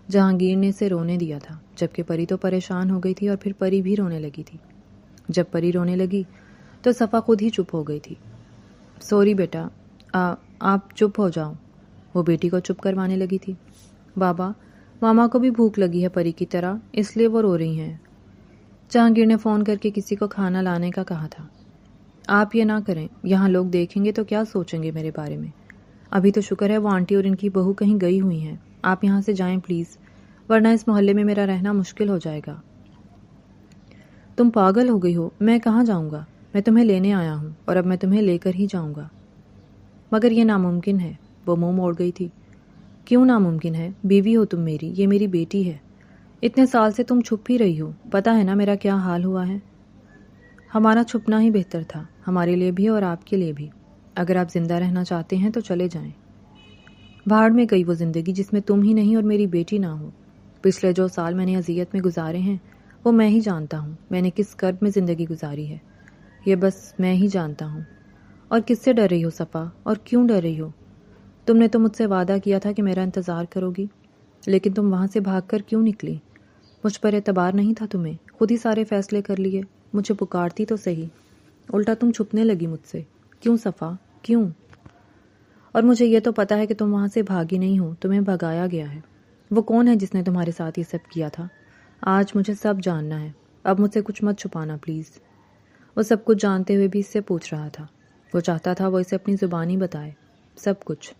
جہانگیر نے اسے رونے دیا تھا، جبکہ پری تو پریشان ہو گئی تھی اور پھر پری بھی رونے لگی تھی۔ جب پری رونے لگی تو صفا خود ہی چپ ہو گئی تھی۔ سوری بیٹا، آپ چپ ہو جاؤ، وہ بیٹی کو چپ کروانے لگی تھی۔ بابا، ماما کو بھی بھوک لگی ہے پری کی طرح، اس لیے وہ رو رہی ہیں۔ جہانگیر نے فون کر کے کسی کو کھانا لانے کا کہا تھا۔ آپ یہ نہ کریں، یہاں لوگ دیکھیں گے تو کیا سوچیں گے میرے بارے میں؟ ابھی تو شکر ہے وہ آنٹی اور ان کی بہو کہیں گئی ہوئی ہیں۔ آپ یہاں سے جائیں پلیز، ورنہ اس محلے میں میرا رہنا مشکل ہو جائے گا۔ تم پاگل ہو گئی ہو، میں کہاں جاؤں گا؟ میں تمہیں لینے آیا ہوں اور اب میں تمہیں لے کر ہی جاؤں گا۔ مگر یہ ناممکن ہے، وہ منہ موڑ گئی تھی۔ کیوں ناممکن ہے؟ بیوی ہو تم میری، یہ میری بیٹی ہے۔ اتنے سال سے تم چھپ ہی رہی ہو، پتہ ہے نا میرا کیا حال ہوا ہے؟ ہمارا چھپنا ہی بہتر تھا، ہمارے لیے بھی اور آپ کے لیے بھی۔ اگر آپ زندہ رہنا چاہتے ہیں تو چلے جائیں۔ بھاڑ میں گئی وہ زندگی جس میں تم ہی نہیں اور میری بیٹی نہ ہو۔ پچھلے جو سال میں نے اذیت میں گزارے ہیں وہ میں ہی جانتا ہوں، میں نے کس کرب میں زندگی گزاری ہے، یہ بس میں ہی جانتا ہوں۔ اور کس سے ڈر رہی ہو صفا، اور کیوں ڈر رہی ہو؟ تم نے تو مجھ سے وعدہ کیا تھا کہ میرا انتظار کرو گی، لیکن تم وہاں سے بھاگ کر کیوں نکلی؟ مجھ پر اعتبار نہیں تھا تمہیں؟ خود ہی سارے فیصلے کر لیے، مجھے پکارتی تو صحیح، الٹا تم چھپنے لگی مجھ سے۔ کیوں صفا، کیوں؟ اور مجھے یہ تو پتا ہے کہ تم وہاں سے بھاگی نہیں ہو، تمہیں بھگایا گیا ہے۔ وہ کون ہے جس نے تمہارے ساتھ یہ سب کیا تھا؟ آج مجھے سب جاننا ہے، اب مجھ سے کچھ مت چھپانا پلیز۔ وہ سب کچھ جانتے ہوئے بھی اس سے پوچھ رہا تھا۔ وہ چاہتا تھا وہ اسے اپنی زبانی بتائے، سب کچھ۔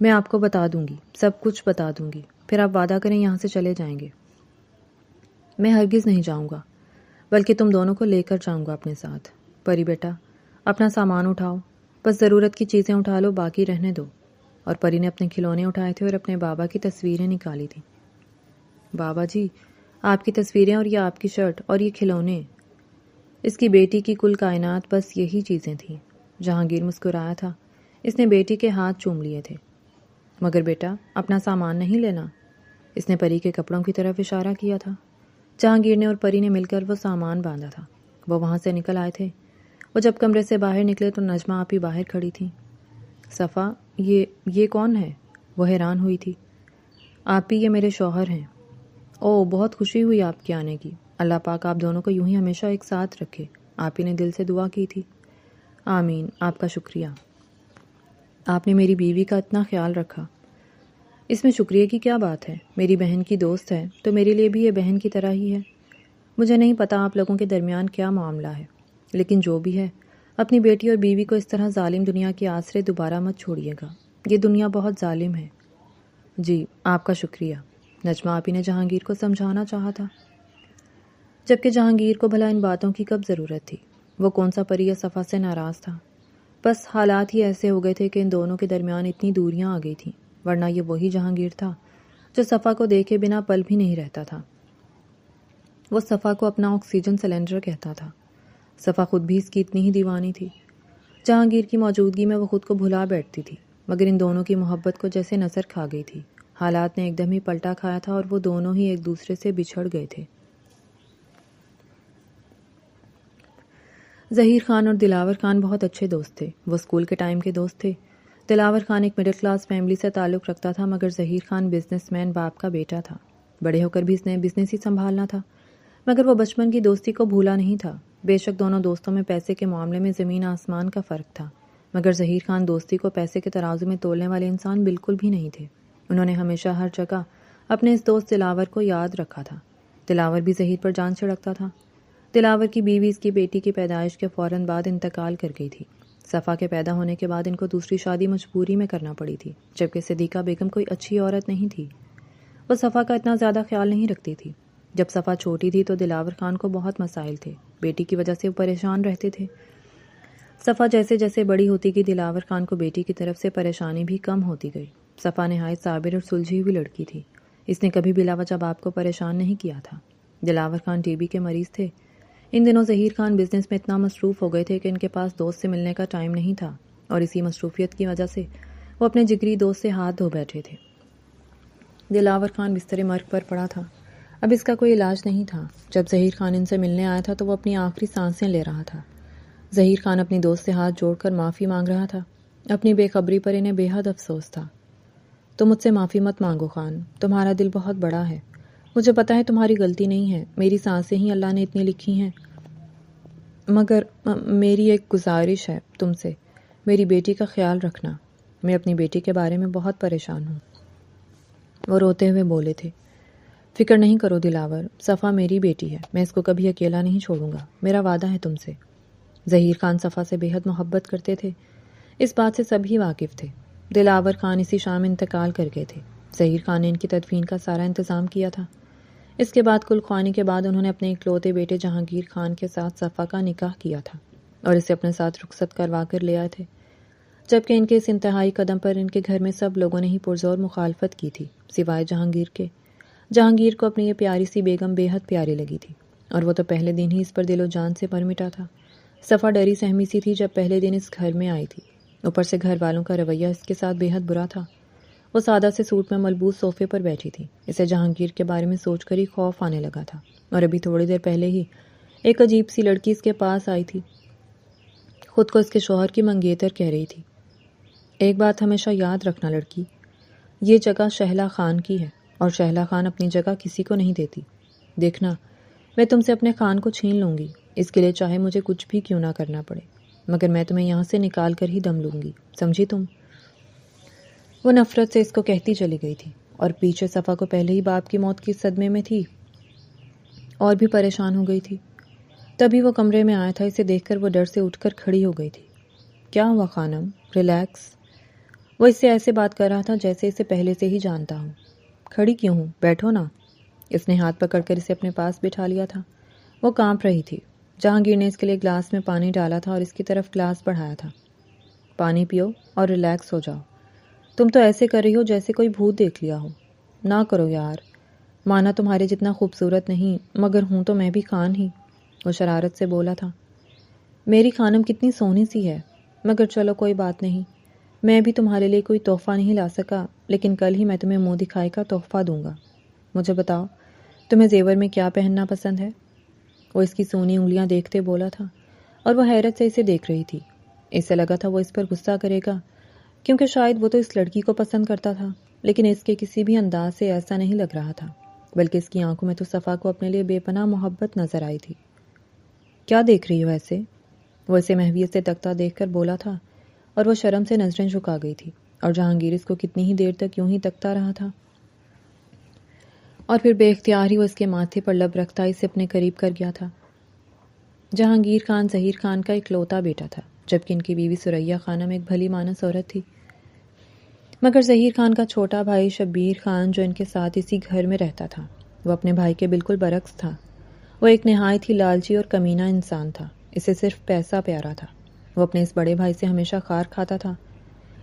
میں آپ کو بتا دوں گی، سب کچھ بتا دوں گی، پھر آپ وعدہ کریں یہاں سے چلے جائیں گے۔ میں ہرگز نہیں جاؤں گا، بلکہ تم دونوں کو لے کر جاؤں گا اپنے ساتھ۔ پری بیٹا، اپنا سامان اٹھاؤ، بس ضرورت کی چیزیں اٹھا لو، باقی رہنے دو۔ اور پری نے اپنے کھلونے اٹھائے تھے اور اپنے بابا کی تصویریں نکالی تھیں۔ بابا جی، آپ کی تصویریں اور یہ آپ کی شرٹ اور یہ کھلونے، اس کی بیٹی کی کل کائنات بس یہی چیزیں تھیں۔ جہانگیر مسکرایا تھا۔ اس نے بیٹی کے ہاتھ چوم لیے تھے۔ مگر بیٹا، اپنا سامان نہیں لینا۔ اس نے پری کے کپڑوں کی طرف اشارہ کیا تھا۔ جہانگیر نے اور پری نے مل کر وہ سامان باندھا تھا۔ وہ وہاں سے نکل آئے تھے۔ وہ جب کمرے سے باہر نکلے تو نجمہ آپی باہر کھڑی تھی۔ صفا، یہ کون ہے؟ وہ حیران ہوئی تھی۔ آپی، یہ میرے شوہر ہیں۔ او، بہت خوشی ہوئی آپ کے آنے کی۔ اللہ پاک آپ دونوں کو یوں ہی ہمیشہ ایک ساتھ رکھے۔ آپی نے دل سے دعا کی تھی۔ آمین، آپ کا شکریہ۔ آپ نے میری بیوی کا اتنا خیال رکھا۔ اس میں شکریہ کی کیا بات ہے؟ میری بہن کی دوست ہے تو میرے لیے بھی یہ بہن کی طرح ہی ہے۔ مجھے نہیں پتا آپ لوگوں کے درمیان کیا معاملہ ہے، لیکن جو بھی ہے، اپنی بیٹی اور بیوی کو اس طرح ظالم دنیا کے آسرے دوبارہ مت چھوڑیے گا۔ یہ دنیا بہت ظالم ہے۔ جی، آپ کا شکریہ، نجمہ آپی نے جہانگیر کو سمجھانا چاہا تھا، جبکہ جہانگیر کو بھلا ان باتوں کی کب ضرورت تھی؟ وہ کون سا پری یا صفا سے ناراض تھا؟ بس حالات ہی ایسے ہو گئے تھے کہ ان دونوں کے درمیان اتنی دوریاں آ گئی تھیں، ورنہ یہ وہی جہانگیر تھا جو صفا کو دیکھے بنا پل بھی نہیں رہتا تھا۔ وہ صفا کو اپنا آکسیجن سلنڈر کہتا تھا۔ صفا خود بھی اس کی اتنی ہی دیوانی تھی۔ جہانگیر کی موجودگی میں وہ خود کو بھلا بیٹھتی تھی، مگر ان دونوں کی محبت کو جیسے نظر کھا گئی تھی۔ حالات نے ایک دم ہی پلٹا کھایا تھا اور وہ دونوں ہی ایک دوسرے سے بچھڑ گئے تھے۔ ظہیر خان اور دلاور خان بہت اچھے دوست تھے۔ وہ اسکول کے ٹائم کے دوست تھے۔ دلاور خان ایک مڈل کلاس فیملی سے تعلق رکھتا تھا، مگر ظہیر خان بزنس مین باپ کا بیٹا تھا۔ بڑے ہو کر بھی اس نے بزنس ہی سنبھالنا تھا، مگر وہ بچپن کی دوستی کو بھولا نہیں تھا۔ بے شک دونوں دوستوں میں پیسے کے معاملے میں زمین آسمان کا فرق تھا، مگر ظہیر خان دوستی کو پیسے کے ترازو میں تولنے والے انسان بالکل بھی نہیں تھے۔ انہوں نے ہمیشہ ہر جگہ اپنے اس دوست دلاور کو یاد رکھا تھا۔ دلاور بھی ظہیر پر جان چھڑکتا تھا۔ دلاور کی بیوی اس کی بیٹی کی پیدائش کے فوراً بعد انتقال کر گئی تھی۔ صفا کے پیدا ہونے کے بعد ان کو دوسری شادی مجبوری میں کرنا پڑی تھی، جبکہ صدیقہ بیگم کوئی اچھی عورت نہیں تھی۔ وہ صفا کا اتنا زیادہ خیال نہیں رکھتی تھی۔ جب صفا چھوٹی تھی تو دلاور خان کو بہت مسائل تھے۔ بیٹی کی وجہ سے وہ پریشان رہتے تھے۔ صفا جیسے جیسے بڑی ہوتی گئی، دلاور خان کو بیٹی کی طرف سے پریشانی بھی کم ہوتی گئی۔ صفا نہایت صابر اور سلجھی ہوئی لڑکی تھی۔ اس نے کبھی بلا وجہ باپ کو پریشان نہیں کیا تھا۔ دلاور خان ٹی بی کے مریض تھے۔ ان دنوں ظہیر خان بزنس میں اتنا مصروف ہو گئے تھے کہ ان کے پاس دوست سے ملنے کا ٹائم نہیں تھا، اور اسی مصروفیت کی وجہ سے وہ اپنے جگری دوست سے ہاتھ دھو بیٹھے تھے۔ دلاور خان بستر مرگ پر پڑا تھا۔ اب اس کا کوئی علاج نہیں تھا۔ جب ظہیر خان ان سے ملنے آیا تھا تو وہ اپنی آخری سانسیں لے رہا تھا۔ ظہیر خان اپنی دوست سے ہاتھ جوڑ کر معافی مانگ رہا تھا۔ اپنی بے خبری پر انہیں بے حد افسوس تھا۔ تم مجھ سے معافی مت مانگو خان، تمہارا دل بہت بڑا ہے۔ مجھے پتا ہے تمہاری غلطی نہیں ہے، میری سانسیں ہی اللہ نے اتنی لکھی ہیں، مگر میری ایک گزارش ہے تم سے، میری بیٹی کا خیال رکھنا۔ میں اپنی بیٹی کے بارے میں بہت پریشان ہوں۔ وہ روتے ہوئے بولے تھے۔ فکر نہیں کرو دلاور، صفا میری بیٹی ہے، میں اس کو کبھی اکیلا نہیں چھوڑوں گا، میرا وعدہ ہے تم سے۔ ظہیر خان صفا سے بے حد محبت کرتے تھے، اس بات سے سبھی واقف تھے۔ دلاور خان اسی شام انتقال کر گئے تھے۔ ظہیر خان نے ان کی تدفین کا سارا انتظام کیا تھا۔ اس کے بعد کل خوانی کے بعد انہوں نے اپنے اکلوتے بیٹے جہانگیر خان کے ساتھ صفا کا نکاح کیا تھا اور اسے اپنے ساتھ رخصت کروا کر لے آئے تھے، جبکہ ان کے اس انتہائی قدم پر ان کے گھر میں سب لوگوں نے ہی پرزور مخالفت کی تھی، سوائے جہانگیر کے۔ جہانگیر کو اپنی یہ پیاری سی بیگم بے حد پیاری لگی تھی، اور وہ تو پہلے دن ہی اس پر دل و جان سے پر مٹا تھا۔ صفا ڈری سہمی سی تھی جب پہلے دن اس گھر میں آئی تھی، اوپر سے گھر والوں کا رویہ اس کے ساتھ بے حد برا تھا۔ وہ سادہ سے سوٹ میں ملبوس صوفے پر بیٹھی تھی۔ اسے جہانگیر کے بارے میں سوچ کر ہی خوف آنے لگا تھا، اور ابھی تھوڑی دیر پہلے ہی ایک عجیب سی لڑکی اس کے پاس آئی تھی، خود کو اس کے شوہر کی منگیتر کہہ رہی تھی۔ ایک بات ہمیشہ یاد رکھنا لڑکی، یہ جگہ شہلا خان کی ہے، اور شہلا خان اپنی جگہ کسی کو نہیں دیتی۔ دیکھنا، میں تم سے اپنے خان کو چھین لوں گی، اس کے لیے چاہے مجھے کچھ بھی کیوں نہ کرنا پڑے، مگر میں تمہیں یہاں سے نکال کر ہی دم لوں گی، سمجھی تم؟ وہ نفرت سے اس کو کہتی چلی گئی تھی، اور پیچھے صفا کو پہلے ہی باپ کی موت کی صدمے میں تھی اور بھی پریشان ہو گئی تھی۔ تبھی وہ کمرے میں آیا تھا۔ اسے دیکھ کر وہ ڈر سے اٹھ کر کھڑی ہو گئی تھی۔ کیا ہوا خانم؟ ریلیکس۔ وہ اس سے ایسے بات کر رہا تھا جیسے اسے پہلے سے ہی جانتا ہوں۔ کھڑی کیوں ہوں؟ بیٹھو نا۔ اس نے ہاتھ پکڑ کر اسے اپنے پاس بٹھا لیا تھا۔ وہ کانپ رہی تھی۔ جہانگیر نے اس کے لیے گلاس میں پانی ڈالا تھا اور اس کی طرف گلاس بڑھایا تھا۔ پانی پیو اور ریلیکس ہو جاؤ۔ تم تو ایسے کر رہی ہو جیسے کوئی بھوت دیکھ لیا ہو۔ نہ کرو یار، مانا تمہارے جتنا خوبصورت نہیں، مگر ہوں تو میں بھی خان ہی، وہ شرارت سے بولا تھا۔ میری خانم کتنی سونی سی ہے، مگر چلو کوئی بات نہیں، میں بھی تمہارے لیے کوئی تحفہ نہیں لا سکا، لیکن کل ہی میں تمہیں منہ دکھائی کا تحفہ دوں گا۔ مجھے بتاؤ تمہیں زیور میں کیا پہننا پسند ہے؟ وہ اس کی سونی انگلیاں دیکھتے بولا تھا اور وہ حیرت سے اسے دیکھ رہی تھی۔ اسے لگا تھا وہ اس پر غصہ کرے گا، کیونکہ شاید وہ تو اس لڑکی کو پسند کرتا تھا، لیکن اس کے کسی بھی انداز سے ایسا نہیں لگ رہا تھا، بلکہ اس کی آنکھوں میں تو صفا کو اپنے لیے بے پناہ محبت نظر آئی تھی۔ کیا دیکھ رہی ہو ایسے؟ وہ اسے محویت سے تکتا دیکھ کر بولا تھا اور وہ شرم سے نظریں جھکا گئی تھی، اور جہانگیر اس کو کتنی ہی دیر تک یوں ہی تکتا رہا تھا، اور پھر بے اختیار ہی وہ اس کے ماتھے پر لب رکھتا اسے اپنے قریب کر گیا تھا۔ جہانگیر خان ظہیر خان کا اکلوتا بیٹا تھا، جبکہ ان کی بیوی ثریا خانم ایک بھلی مانس عورت تھی، مگر ظہیر خان کا چھوٹا بھائی شبیر خان جو ان کے ساتھ اسی گھر میں رہتا تھا، وہ اپنے بھائی کے بالکل برعکس تھا۔ وہ ایک نہایت ہی لالچی اور کمینہ انسان تھا۔ اسے صرف پیسہ پیارا تھا۔ وہ اپنے اس بڑے بھائی سے ہمیشہ خار کھاتا تھا۔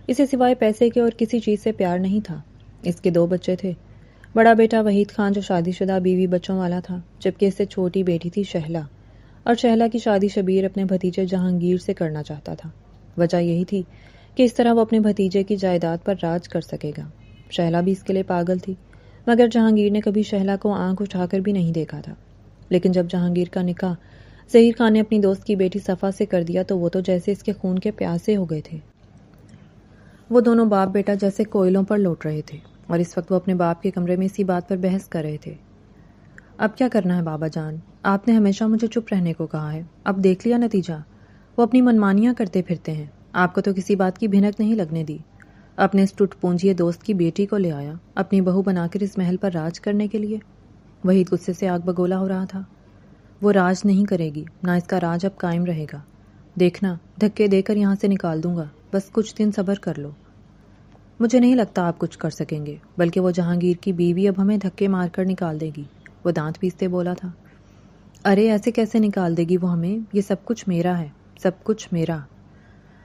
اسے سوائے پیسے کے اور کسی چیز سے پیار نہیں تھا۔ اس کے 2 بچے تھے، بڑا بیٹا وحید خان جو شادی شدہ بیوی بچوں والا تھا، جبکہ اس سے چھوٹی بیٹی تھی شہلا، اور شہلا کی شادی شبیر اپنے بھتیجے جہانگیر سے کرنا چاہتا تھا۔ وجہ یہی تھی کہ اس طرح وہ اپنے بھتیجے کی جائیداد پر راج کر سکے گا۔ شہلا بھی اس کے لیے پاگل تھی، مگر جہانگیر نے کبھی شہلا کو آنکھ اٹھا کر بھی نہیں دیکھا تھا۔ لیکن جب جہانگیر کا نکاح ظہیر خان نے اپنی دوست کی بیٹی صفا سے کر دیا تو وہ تو جیسے اس کے خون کے پیاسے ہو گئے تھے۔ وہ دونوں باپ بیٹا جیسے کوئلوں پر لوٹ رہے تھے، اور اس وقت وہ اپنے باپ کے کمرے میں اسی بات پر بحث کر رہے تھے۔ اب کیا کرنا ہے بابا جان؟ آپ نے ہمیشہ مجھے چپ رہنے کو کہا ہے، اب دیکھ لیا نتیجہ۔ وہ اپنی منمانیاں کرتے پھرتے ہیں، آپ کو تو کسی بات کی بھنک نہیں لگنے دی۔ اپنے اس ٹوٹ پونجیے دوست کی بیٹی کو لے آیا اپنی بہو بنا کر اس محل پر راج کرنے کے لیے۔ وحید غصے سے آگ بگولا ہو رہا تھا۔ وہ راج نہیں کرے گی، نہ اس کا راج اب قائم رہے گا۔ دیکھنا، دھکے دے کر یہاں سے نکال دوں گا، بس کچھ دن صبر کر لو۔ مجھے نہیں لگتا آپ کچھ کر سکیں گے، بلکہ وہ جہانگیر کی بیوی اب ہمیں دھکے مار کر نکال دے گی، وہ دانت پیستے بولا تھا۔ ارے ایسے کیسے نکال دے گی وہ ہمیں؟ یہ سب کچھ میرا ہے، سب کچھ میرا،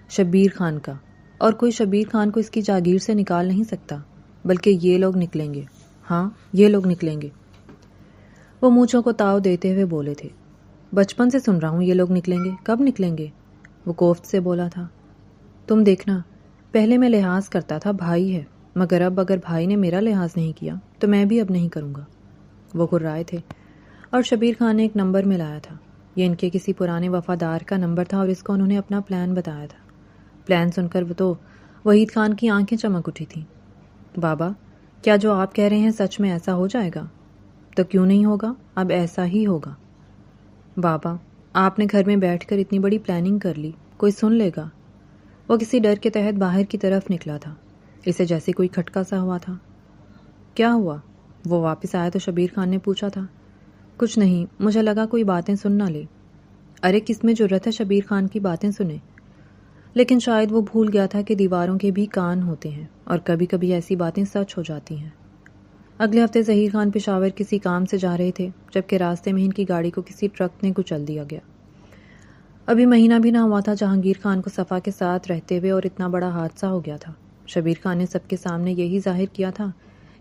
شبیر خان کا، اور کوئی شبیر خان کو اس کی جاگیر سے نکال نہیں سکتا، بلکہ یہ لوگ نکلیں گے، ہاں یہ لوگ نکلیں گے۔ وہ مونچھوں کو تاؤ دیتے ہوئے بولے تھے۔ بچپن سے سن رہا ہوں یہ لوگ نکلیں گے، کب نکلیں گے؟ وہ کوفت سے بولا تھا۔ تم دیکھنا، پہلے میں لحاظ کرتا تھا، بھائی ہے، مگر اب اگر بھائی نے میرا لحاظ نہیں کیا تو میں بھی اب نہیں کروں گا۔ وہ گرائے تھے، اور شبیر خان نے ایک نمبر ملایا تھا۔ یہ ان کے کسی پرانے وفادار کا نمبر تھا اور اس کو انہوں نے اپنا پلان بتایا تھا۔ پلان سن کر وہ تو وحید خان کی آنکھیں چمک اٹھی تھیں۔ بابا، کیا جو آپ کہہ رہے ہیں سچ میں ایسا ہو جائے گا؟ تو کیوں نہیں ہوگا، اب ایسا ہی ہوگا۔ بابا، آپ نے گھر میں بیٹھ کر اتنی بڑی پلاننگ کر لی، کوئی سن لے گا۔ وہ کسی ڈر کے تحت باہر کی طرف نکلا تھا، اسے جیسے کوئی کھٹکا سا ہوا تھا۔ کیا ہوا؟ وہ واپس آیا تو شبیر خان نے پوچھا تھا۔ کچھ نہیں، مجھے لگا کوئی باتیں سن نہ لے۔ ارے کس میں جرت ہے شبیر خان کی باتیں سنے؟ لیکن شاید وہ بھول گیا تھا کہ دیواروں کے بھی کان ہوتے ہیں، اور کبھی کبھی ایسی باتیں سچ ہو جاتی ہیں۔ اگلے ہفتے ظہیر خان پشاور کسی کام سے جا رہے تھے، جبکہ راستے میں ان کی گاڑی کو کسی ٹرک نے کچل دیا گیا۔ ابھی مہینہ بھی نہ ہوا تھا جہانگیر خان کو صفا کے ساتھ رہتے ہوئے اور اتنا بڑا حادثہ ہو گیا تھا۔ شبیر خان نے سب کے سامنے یہی ظاہر کیا تھا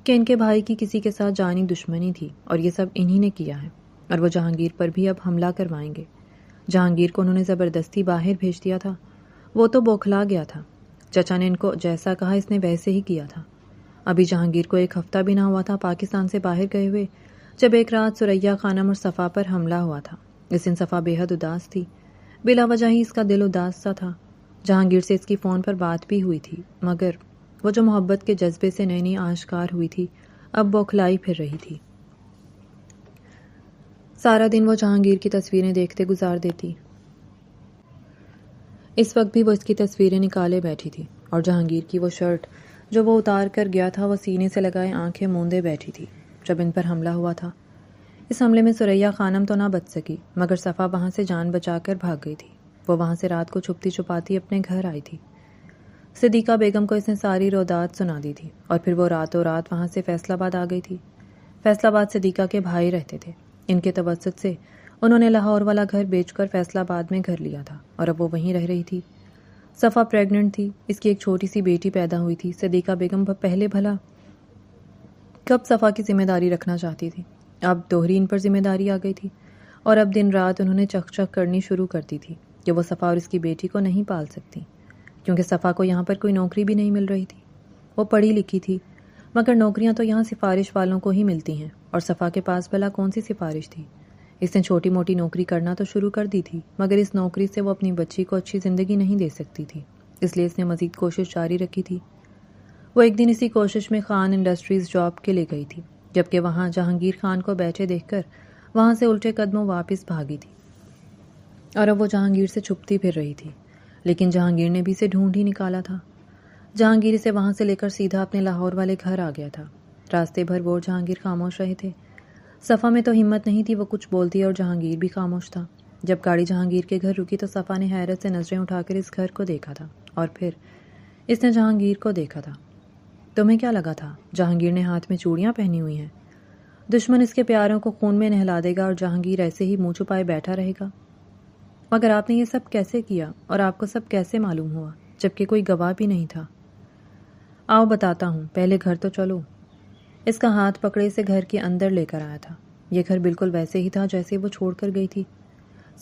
کہ ان کے بھائی کی کسی کے ساتھ جانی دشمنی تھی، اور یہ سب انہی نے کیا ہے، اور وہ جہانگیر پر بھی اب حملہ کروائیں گے۔ جہانگیر کو انہوں نے زبردستی باہر بھیج دیا تھا، وہ تو بوکھلا گیا تھا۔ چچا نے ان کو جیسا کہا اس نے ویسے ہی کیا تھا۔ ابھی جہانگیر کو 1 ہفتہ بھی نہ ہوا تھا پاکستان سے باہر گئے ہوئے، جب ایک رات ثریا خانم اور صفا پر حملہ ہوا تھا۔ اس دن صفا بے حد اداس تھی، بلا وجہ ہی اس کا دل اداس سا تھا۔ جہانگیر سے اس کی فون پر بات بھی ہوئی تھی، مگر وہ جو محبت کے جذبے سے نئی نئی آشکار ہوئی تھی اب بوکھلائی پھر رہی تھی۔ سارا دن وہ جہانگیر کی تصویریں دیکھتے گزار دیتی۔ اس وقت بھی وہ اس کی تصویریں نکالے بیٹھی تھی، اور جہانگیر کی وہ شرٹ جو وہ اتار کر گیا تھا وہ سینے سے لگائے آنکھیں موندے بیٹھی تھی جب ان پر حملہ ہوا تھا۔ اس حملے میں ثریا خانم تو نہ بچ سکی، مگر صفا وہاں سے جان بچا کر بھاگ گئی تھی۔ وہ وہاں سے رات کو چھپتی چھپاتی اپنے گھر آئی تھی۔ صدیقہ بیگم کو اس نے ساری رودات سنا دی تھی، اور پھر وہ راتوں رات وہاں سے فیصل آباد آ گئی تھی۔ فیصل آباد صدیقہ کے بھائی رہتے تھے۔ ان کے توسط سے انہوں نے لاہور والا گھر بیچ کر فیصل آباد میں گھر لیا تھا اور اب وہ وہیں رہ رہی تھی۔ صفا پریگننٹ تھی، اس کی ایک چھوٹی سی بیٹی پیدا ہوئی تھی۔ صدیقہ بیگم پہلے بھلا کب صفا کی ذمہ داری رکھنا چاہتی تھی، اب دوہری ان پر ذمہ داری آ گئی تھی، اور اب دن رات انہوں نے چک چک کرنی شروع کر دی تھی کہ وہ صفا اور اس کی بیٹی کو نہیں پال سکتی، کیونکہ صفا کو یہاں پر کوئی نوکری بھی نہیں مل رہی تھی۔ وہ پڑھی لکھی تھی، مگر نوکریاں تو یہاں سفارش والوں کو ہی ملتی ہیں، اور صفا کے پاس بھلا کون سی سفارش تھی؟ اس نے چھوٹی موٹی نوکری کرنا تو شروع کر دی تھی، مگر اس نوکری سے وہ اپنی بچی کو اچھی زندگی نہیں دے سکتی تھی، اس لیے اس نے مزید کوشش جاری رکھی تھی۔ وہ ایک دن اسی کوشش میں خان انڈسٹریز جاب کے لے گئی تھی، جبکہ وہاں جہانگیر خان کو بیٹھے دیکھ کر وہاں سے الٹے قدموں واپس بھاگی تھی، اور اب وہ جہانگیر سے چھپتی پھر رہی تھی، لیکن جہانگیر نے بھی اسے ڈھونڈ ہی نکالا تھا۔ جہانگیر اسے وہاں سے لے کر سیدھا اپنے لاہور والے گھر آ گیا تھا۔ راستے بھر وہ اور جہانگیر خاموش رہے تھے۔ صفا میں تو ہمت نہیں تھی وہ کچھ بولتی، اور جہانگیر بھی خاموش تھا۔ جب گاڑی جہانگیر کے گھر رکی تو صفا نے حیرت سے نظریں اٹھا کر اس گھر کو دیکھا تھا، اور پھر اس نے جہانگیر کو دیکھا تھا۔ تمہیں کیا لگا تھا جہانگیر نے ہاتھ میں چوڑیاں پہنی ہوئی ہیں؟ دشمن اس کے پیاروں کو خون میں نہلا دے گا اور جہانگیر ایسے ہی منہ چھپائے بیٹھا رہے گا؟ مگر آپ نے یہ سب کیسے کیا، اور آپ کو سب کیسے معلوم ہوا، جبکہ کوئی گواہ بھی نہیں تھا؟ آؤ بتاتا ہوں، پہلے گھر تو چلو۔ اس کا ہاتھ پکڑے سے گھر کے اندر لے کر آیا تھا۔ یہ گھر بالکل ویسے ہی تھا جیسے وہ چھوڑ کر گئی تھی۔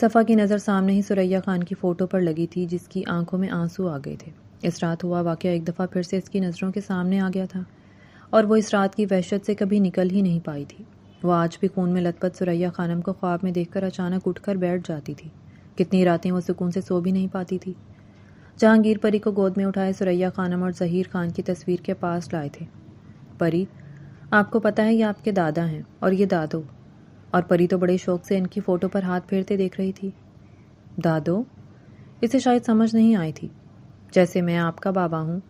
صفا کی نظر سامنے ہی سریا خان کی فوٹو پر لگی تھی، جس کی آنکھوں میں آنسو آ گئے تھے۔ اس رات ہوا واقعہ ایک دفعہ پھر سے اس کی نظروں کے سامنے آ گیا تھا، اور وہ اس رات کی وحشت سے کبھی نکل ہی نہیں پائی تھی۔ وہ آج بھی خون میں لت پت سریا خانم کو خواب میں دیکھ کر اچانک اٹھ کر بیٹھ جاتی تھی۔ کتنی راتیں وہ سکون سے سو بھی نہیں پاتی تھی۔ جہانگیر پری کو گود میں اٹھائے سریا خانم اور ظہیر خان کی تصویر کے پاس لائے تھے۔ پری، آپ کو پتہ ہے یہ آپ کے دادا ہیں، اور یہ دادو۔ اور پری تو بڑے شوق سے ان کی فوٹو پر ہاتھ پھیرتے دیکھ رہی تھی۔ دادو؟ اسے شاید سمجھ نہیں آئی تھی۔ جیسے میں آپ کا بابا ہوں،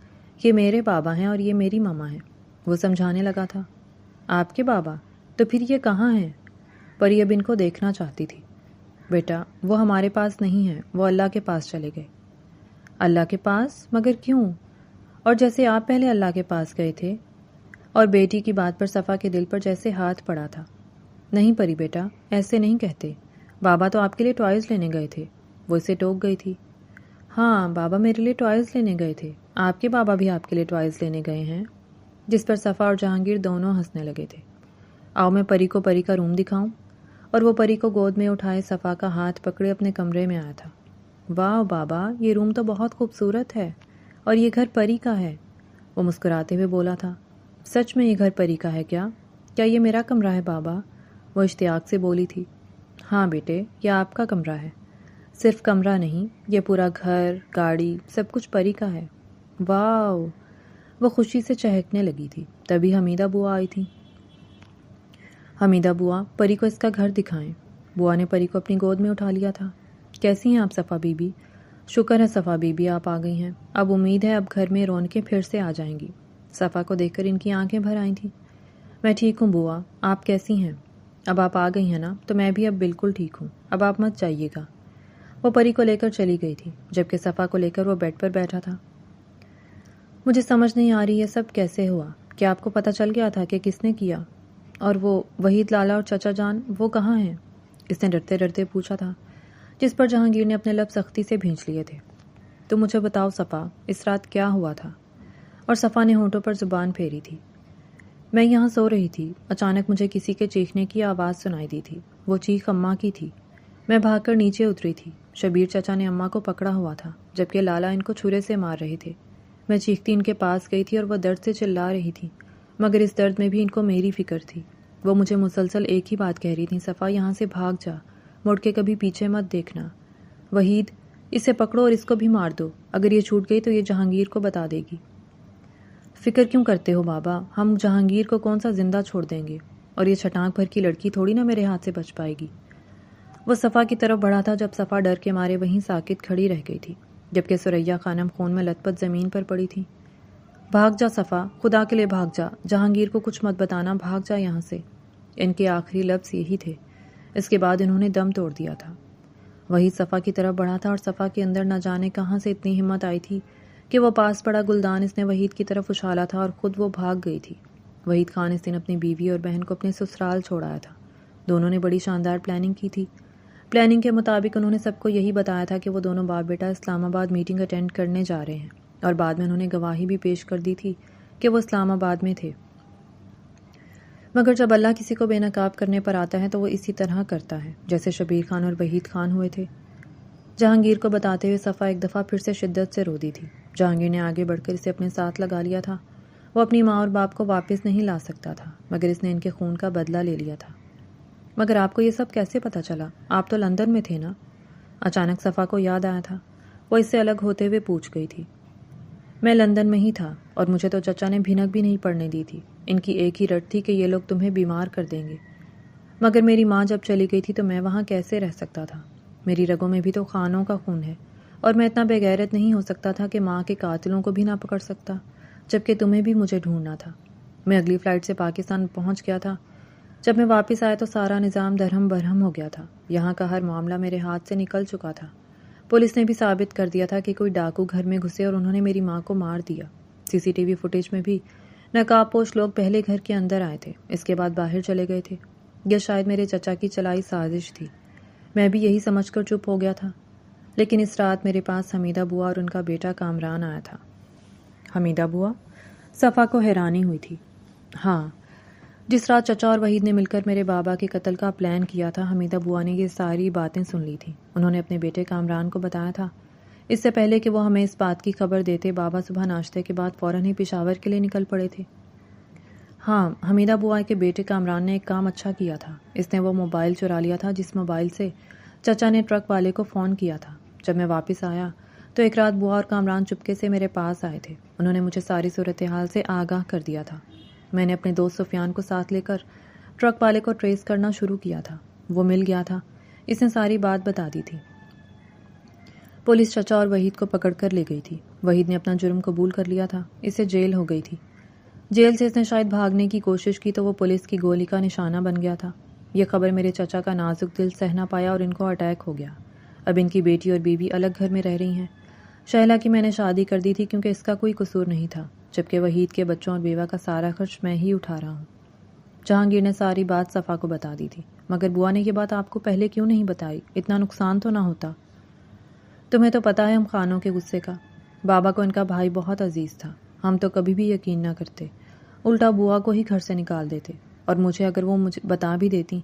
یہ میرے بابا ہیں اور یہ میری ماما ہیں، وہ سمجھانے لگا تھا۔ آپ کے بابا؟ تو پھر یہ کہاں ہیں؟ پری اب ان کو دیکھنا چاہتی تھی۔ بیٹا، وہ ہمارے پاس نہیں ہیں، وہ اللہ کے پاس چلے گئے۔ اللہ کے پاس؟ مگر کیوں؟ اور جیسے آپ پہلے اللہ کے پاس گئے تھے؟ اور بیٹی کی بات پر صفا کے دل پر جیسے ہاتھ پڑا تھا۔ نہیں پری بیٹا، ایسے نہیں کہتے، بابا تو آپ کے لیے ٹوائز لینے گئے تھے۔ وہ اسے ٹوک گئی تھی۔ ہاں، بابا میرے لیے ٹوائز لینے گئے تھے، آپ کے بابا بھی آپ کے لیے ٹوائز لینے گئے ہیں؟ جس پر صفا اور جہانگیر دونوں ہنسنے لگے تھے۔ آؤ میں پری کو پری کا روم دکھاؤں؟ اور وہ پری کو گود میں اٹھائے صفا کا ہاتھ پکڑے اپنے کمرے میں آیا تھا۔ واہ بابا، یہ روم تو بہت خوبصورت ہے، اور یہ گھر پری کا ہے، وہ مسکراتے ہوئے بولا تھا۔ سچ میں یہ گھر پری کا ہے کیا یہ میرا کمرہ ہے بابا؟ وہ اشتیاق سے بولی تھی۔ ہاں بیٹے، یہ آپ کا کمرہ ہے، صرف کمرہ نہیں، یہ پورا گھر، گاڑی، سب کچھ پری کا ہے۔ واو! وہ خوشی سے چہکنے لگی تھی۔ تبھی حمیدہ بوا آئی تھی۔ حمیدہ بوا، پری کو اس کا گھر دکھائیں۔ بوا نے پری کو اپنی گود میں اٹھا لیا تھا۔ کیسی ہیں آپ صفا بی بی؟ شکر ہے صفا بی بی، آپ آ گئی ہیں، اب امید ہے اب گھر میں رونقیں پھر سے آ جائیں گی۔ صفا کو دیکھ کر ان کی آنکھیں بھر آئی تھیں۔ میں ٹھیک ہوں بوا، آپ کیسی ہیں؟ اب آپ آ گئی ہیں نا، تو میں بھی اب بالکل ٹھیک ہوں، اب آپ مت جائیے گا۔ وہ پری کو لے کر چلی گئی تھی، جبکہ صفا کو لے کر وہ بیڈ پر بیٹھا تھا۔ مجھے سمجھ نہیں آ رہی یہ سب کیسے ہوا؟ کیا آپ کو پتہ چل گیا تھا کہ کس نے کیا؟ اور وہ وحید لالا اور چچا جان، وہ کہاں ہیں؟ اس نے ڈرتے ڈرتے پوچھا تھا، جس پر جہانگیر نے اپنے لب سختی سے بھینچ لیے تھے۔ تو مجھے بتاؤ صفا، اس رات کیا ہوا تھا؟ اور صفا نے ہونٹوں پر زبان پھیری تھی۔ میں یہاں سو رہی تھی، اچانک مجھے کسی کے چیخنے کی آواز سنائی دی تھی۔ وہ چیخ اماں کی تھی۔ میں بھاگ کر نیچے اتری تھی۔ شبیر چچا نے اماں کو پکڑا ہوا تھا، جبکہ لالا ان کو چھرے سے مار رہے تھے۔ میں چیختی ان کے پاس گئی تھی اور وہ درد سے چلا رہی تھی، مگر اس درد میں بھی ان کو میری فکر تھی۔ وہ مجھے مسلسل ایک ہی بات کہہ رہی تھی، صفا یہاں سے بھاگ جا، مڑ کے کبھی پیچھے مت دیکھنا۔ وحید، اسے پکڑو اور اس کو بھی مار دو، اگر یہ چھوٹ گئی تو یہ جہانگیر کو بتا دے گی۔ فکر کیوں کرتے ہو بابا، ہم جہانگیر کو کون سا زندہ چھوڑ دیں گے، اور یہ چھٹانک بھر کی لڑکی تھوڑی نہ میرے ہاتھ سے بچ پائے گی۔ وہ صفا کی طرف بڑھا تھا جب صفا ڈر کے مارے وہیں ساکت کھڑی رہ گئی تھی، جبکہ سریا خانم خون میں لت پت زمین پر پڑی تھی۔ بھاگ جا صفا، خدا کے لیے بھاگ جا، جہانگیر کو کچھ مت بتانا، بھاگ جا یہاں سے۔ ان کے آخری لفظ یہی تھے۔ اس کے بعد انہوں نے دم توڑ دیا تھا۔ وہی صفا کی طرف بڑھا تھا، اور صفا کے اندر نہ جانے کہاں سے اتنی ہمت آئی تھی کہ وہ پاس پڑا گلدان اس نے وحید کی طرف اچھالا تھا، اور خود وہ بھاگ گئی تھی۔ وحید خان اس دن اپنی بیوی اور بہن کو اپنے سسرال چھوڑ آیا تھا۔ دونوں نے بڑی شاندار پلاننگ کی تھی۔ پلاننگ کے مطابق انہوں نے سب کو یہی بتایا تھا کہ وہ دونوں باپ بیٹا اسلام آباد میٹنگ اٹینڈ کرنے جا رہے ہیں، اور بعد میں انہوں نے گواہی بھی پیش کر دی تھی کہ وہ اسلام آباد میں تھے۔ مگر جب اللہ کسی کو بے نقاب کرنے پر آتا ہے تو وہ اسی طرح کرتا ہے، جیسے شبیر خان اور وحید خان ہوئے تھے۔ جہانگیر کو بتاتے ہوئے صفا ایک دفعہ پھر سے شدت سے رو دی تھی۔ جہانگیر نے آگے بڑھ کر اسے اپنے ساتھ لگا لیا تھا۔ وہ اپنی ماں اور باپ کو واپس نہیں لا سکتا تھا، مگر اس نے ان کے خون کا بدلہ لے لیا تھا۔ مگر آپ کو یہ سب کیسے پتہ چلا؟ آپ تو لندن میں تھے نا؟ اچانک صفا کو یاد آیا تھا۔ وہ اس سے الگ ہوتے ہوئے پوچھ گئی تھی۔ میں لندن میں ہی تھا، اور مجھے تو چچا نے بھنک بھی نہیں پڑنے دی تھی۔ ان کی ایک ہی رٹ تھی کہ یہ لوگ تمہیں بیمار کر دیں گے۔ مگر میری ماں جب چلی گئی تھی تو میں وہاں کیسے رہ سکتا تھا؟ میری رگوں میں بھی تو خانوں کا خون ہے، اور میں اتنا بے غیرت نہیں ہو سکتا تھا کہ ماں کے قاتلوں کو بھی نہ پکڑ سکتا، جبکہ تمہیں بھی مجھے ڈھونڈنا تھا۔ میں اگلی فلائٹ سے پاکستان پہنچ گیا تھا۔ جب میں واپس آیا تو سارا نظام درہم برہم ہو گیا تھا۔ یہاں کا ہر معاملہ میرے ہاتھ سے نکل چکا تھا۔ پولیس نے بھی ثابت کر دیا تھا کہ کوئی ڈاکو گھر میں گھسے اور انہوں نے میری ماں کو مار دیا۔ CCTV فوٹیج میں بھی نقاب پوش لوگ پہلے گھر کے اندر آئے تھے، اس کے بعد باہر چلے گئے تھے۔ یہ شاید میرے چچا کی چلائی سازش تھی۔ میں بھی یہی سمجھ کر چپ ہو گیا تھا۔ لیکن اس رات میرے پاس حمیدہ بوا اور ان کا بیٹا کامران آیا تھا۔ حمیدہ بوا؟ صفا کو حیرانی ہوئی تھی۔ ہاں، جس رات چچا اور وحید نے مل کر میرے بابا کے قتل کا پلان کیا تھا، حمیدہ بوا نے یہ ساری باتیں سن لی تھیں۔ انہوں نے اپنے بیٹے کامران کو بتایا تھا۔ اس سے پہلے کہ وہ ہمیں اس بات کی خبر دیتے، بابا صبح ناشتے کے بعد فوراً ہی پشاور کے لیے نکل پڑے تھے۔ ہاں، حمیدہ بوا کے بیٹے کامران نے ایک کام اچھا کیا تھا۔ اس نے وہ موبائل چرا لیا تھا جس موبائل سے چچا نے ٹرک والے کو فون کیا تھا۔ جب میں واپس آیا تو ایک رات بوا اور کامران چپکے سے میرے پاس آئے تھے۔ انہوں نے مجھے ساری صورتحال سے آگاہ کر دیا تھا۔ میں نے اپنے دوست سفیان کو ساتھ لے کر ٹرک والے کو ٹریس کرنا شروع کیا تھا۔ وہ مل گیا تھا۔ اس نے ساری بات بتا دی تھی۔ پولیس چچا اور وحید کو پکڑ کر لے گئی تھی۔ وحید نے اپنا جرم قبول کر لیا تھا۔ اسے جیل ہو گئی تھی۔ جیل سے اس نے شاید بھاگنے کی کوشش کی تو وہ پولیس کی گولی کا نشانہ بن گیا تھا۔ یہ خبر میرے چچا کا نازک دل سہ نہ پایا اور ان کو اٹیک ہو گیا۔ اب ان کی بیٹی اور بیوی الگ گھر میں رہ رہی ہیں۔ شہلا کی میں نے شادی کر دی تھی کیونکہ اس کا کوئی قصور نہیں تھا، جبکہ وحید کے بچوں اور بیوہ کا سارا خرچ میں ہی اٹھا رہا ہوں۔ جہانگیر نے ساری بات صفا کو بتا دی تھی۔ مگر بوا نے یہ بات آپ کو پہلے کیوں نہیں بتائی؟ اتنا نقصان تو نہ ہوتا؟ تمہیں تو پتا ہے ہم خانوں کے غصے کا۔ بابا کو ان کا بھائی بہت عزیز تھا۔ ہم تو کبھی بھی یقین نہ کرتے، الٹا بوا کو ہی گھر سے نکال دیتے۔ اور مجھے اگر وہ مجھے بتا بھی دیتی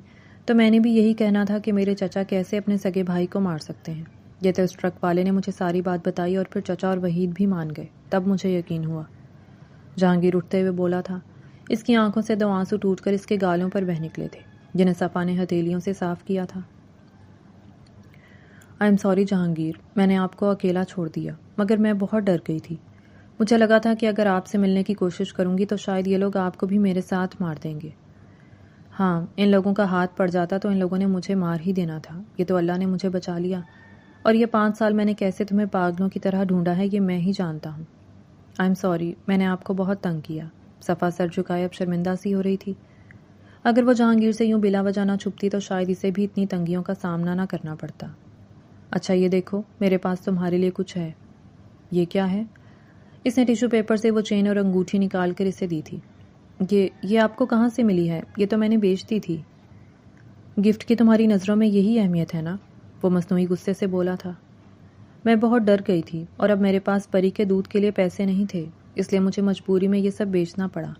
تو میں نے بھی یہی کہنا تھا کہ میرے چچا کیسے اپنے سگے بھائی کو مار سکتے ہیں۔ یہ تو اس ٹرک والے نے مجھے ساری بات بتائی اور پھر چچا اور وحید بھی مان گئے، تب مجھے یقین ہوا۔ جہانگیر اٹھتے ہوئے بولا تھا۔ اس کی آنکھوں سے 2 آنسو ٹوٹ کر اس کے گالوں پر بہہ نکلے تھے، جنہیں صفا نے ہتھیلیوں سے صاف کیا تھا۔ آئی ایم سوری جہانگیر، میں نے آپ کو اکیلا چھوڑ دیا، مگر میں بہت ڈر گئی تھی۔ مجھے لگا تھا کہ اگر آپ سے ملنے کی کوشش کروں گی تو شاید یہ لوگ آپ کو بھی میرے ساتھ مار دیں گے۔ ہاں، ان لوگوں کا ہاتھ پڑ جاتا تو ان لوگوں نے مجھے مار ہی دینا تھا۔ یہ تو اللہ نے مجھے بچا لیا، اور یہ 5 سال میں نے کیسے تمہیں پاگلوں کی طرح ڈھونڈا ہے یہ میں ہی جانتا ہوں۔ آئی ایم سوری، میں نے آپ کو بہت تنگ کیا۔ صفا سر جھکائے اب شرمندہ سی ہو رہی تھی۔ اگر وہ جہانگیر سے یوں بلا وجہ نہ چھپتی تو شاید اسے بھی اتنی تنگیوں کا سامنا نہ کرنا پڑتا۔ اچھا یہ دیکھو، میرے پاس تمہارے لیے کچھ ہے۔ یہ کیا ہے؟ اس نے ٹیشو پیپر سے وہ چین اور انگوٹھی نکال کر اسے دی تھی۔ یہ آپ کو کہاں سے ملی ہے؟ یہ تو میں نے بیچ دی تھی۔ گفٹ کی تمہاری نظروں میں یہی اہمیت ہے نا؟ وہ مصنوعی غصے سے بولا تھا۔ میں بہت ڈر گئی تھی، اور اب میرے پاس پری کے دودھ کے لیے پیسے نہیں تھے، اس لیے مجھے مجبوری میں یہ سب بیچنا پڑا،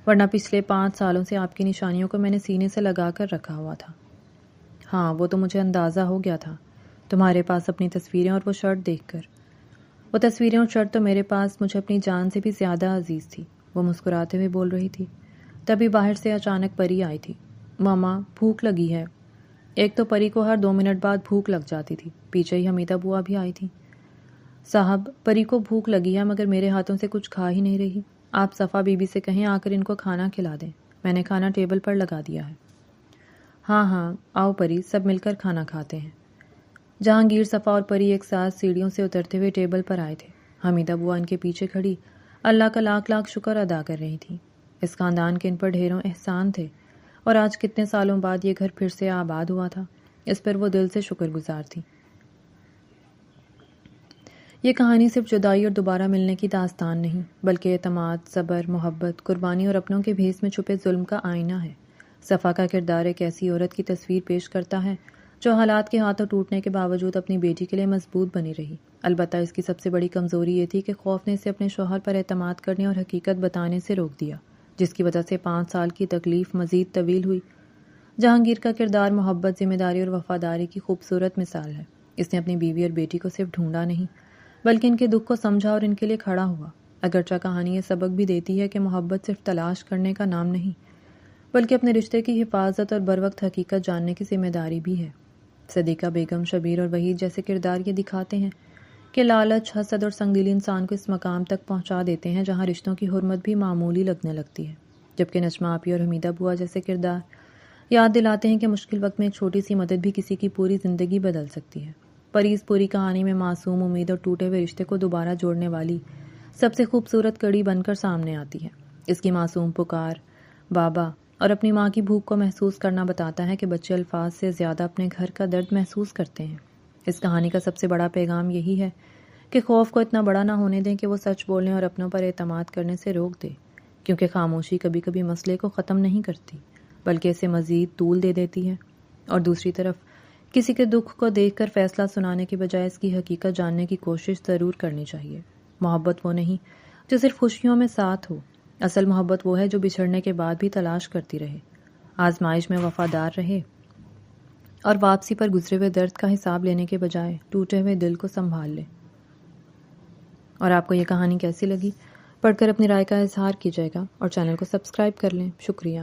ورنہ پچھلے 5 سالوں سے آپ کی نشانیوں کو میں نے سینے سے لگا کر رکھا ہوا تھا۔ ہاں، وہ تو مجھے اندازہ ہو گیا تھا، تمہارے پاس اپنی تصویریں اور وہ شرٹ دیکھ کر۔ وہ تصویریں اور شرٹ تو میرے پاس مجھے اپنی جان سے بھی زیادہ عزیز تھی۔ وہ مسکراتے ہوئے بول رہی تھی۔ تبھی باہر سے اچانک پری آئی تھی۔ ماما، بھوک لگی ہے۔ ایک تو پری کو ہر 2 منٹ بعد بھوک لگ جاتی تھی، پیچھے ہی حمیدہ بوا بھی آئی تھی۔ صاحب، پری کو بھوک لگی ہے مگر میرے ہاتھوں سے کچھ کھا ہی نہیں رہی۔ آپ صفا بی بی سے کہیں آ کر ان کو کھانا کھلا دیں، میں نے کھانا ٹیبل پر لگا دیا ہے۔ ہاں ہاں، آؤ پری، سب مل کر کھانا کھاتے ہیں۔ جہانگیر، صفا اور پری ایک ساتھ سیڑھیوں سے اترتے ہوئے ٹیبل پر آئے تھے۔ حمیدہ بوا ان کے پیچھے کھڑی اللہ کا لاکھ لاکھ شکر ادا کر رہی تھی۔ اس خاندان کے ان پر ڈھیروں احسان تھے، اور آج کتنے سالوں بعد یہ گھر پھر سے آباد ہوا تھا، اس پر وہ دل سے شکر گزار تھی۔ یہ کہانی صرف جدائی اور دوبارہ ملنے کی داستان نہیں، بلکہ اعتماد، صبر، محبت، قربانی اور اپنوں کے بھیس میں چھپے ظلم کا آئینہ ہے۔ صفا کا کردار ایک ایسی عورت کی تصویر پیش کرتا ہے جو حالات کے ہاتھوں ٹوٹنے کے باوجود اپنی بیٹی کے لیے مضبوط بنی رہی۔ البتہ اس کی سب سے بڑی کمزوری یہ تھی کہ خوف نے اسے اپنے شوہر پر اعتماد کرنے اور حقیقت بتانے سے روک دیا، جس کی وجہ سے 5 سال کی تکلیف مزید طویل ہوئی۔ جہانگیر کا کردار محبت، ذمہ داری اور وفاداری کی خوبصورت مثال ہے۔ اس نے اپنی بیوی اور بیٹی کو صرف ڈھونڈا نہیں، بلکہ ان کے دکھ کو سمجھا اور ان کے لیے کھڑا ہوا۔ اگرچہ کہانی یہ سبق بھی دیتی ہے کہ محبت صرف تلاش کرنے کا نام نہیں، بلکہ اپنے رشتے کی حفاظت اور بروقت حقیقت جاننے کی ذمہ داری بھی ہے۔ صدیقہ بیگم، شبیر اور وحید جیسے کردار یہ دکھاتے ہیں کہ لالچ، حسد اور سنگدلی انسان کو اس مقام تک پہنچا دیتے ہیں جہاں رشتوں کی حرمت بھی معمولی لگنے لگتی ہے، جبکہ نجمہ آپی اور حمیدہ بوا جیسے کردار یاد دلاتے ہیں کہ مشکل وقت میں ایک چھوٹی سی مدد بھی کسی کی پوری زندگی بدل سکتی ہے۔ پریز پوری کہانی میں معصوم امید اور ٹوٹے ہوئے رشتے کو دوبارہ جوڑنے والی سب سے خوبصورت کڑی بن کر سامنے آتی ہے۔ اس کی معصوم پکار، بابا اور اپنی ماں کی بھوک کو محسوس کرنا بتاتا ہے کہ بچے الفاظ سے زیادہ اپنے گھر کا درد محسوس کرتے ہیں۔ اس کہانی کا سب سے بڑا پیغام یہی ہے کہ خوف کو اتنا بڑا نہ ہونے دیں کہ وہ سچ بولنے اور اپنوں پر اعتماد کرنے سے روک دے، کیونکہ خاموشی کبھی کبھی مسئلے کو ختم نہیں کرتی بلکہ اسے مزید طول دے دیتی ہے۔ اور دوسری طرف کسی کے دکھ کو دیکھ کر فیصلہ سنانے کی بجائے اس کی حقیقت جاننے کی کوشش ضرور کرنی چاہیے۔ محبت وہ نہیں جو صرف خوشیوں میں ساتھ ہو، اصل محبت وہ ہے جو بچھڑنے کے بعد بھی تلاش کرتی رہے، آزمائش میں وفادار رہے اور واپسی پر گزرے ہوئے درد کا حساب لینے کے بجائے ٹوٹے ہوئے دل کو سنبھال لے۔ اور آپ کو یہ کہانی کیسی لگی؟ پڑھ کر اپنی رائے کا اظہار کیجیے گا اور چینل کو سبسکرائب کر لیں۔ شکریہ۔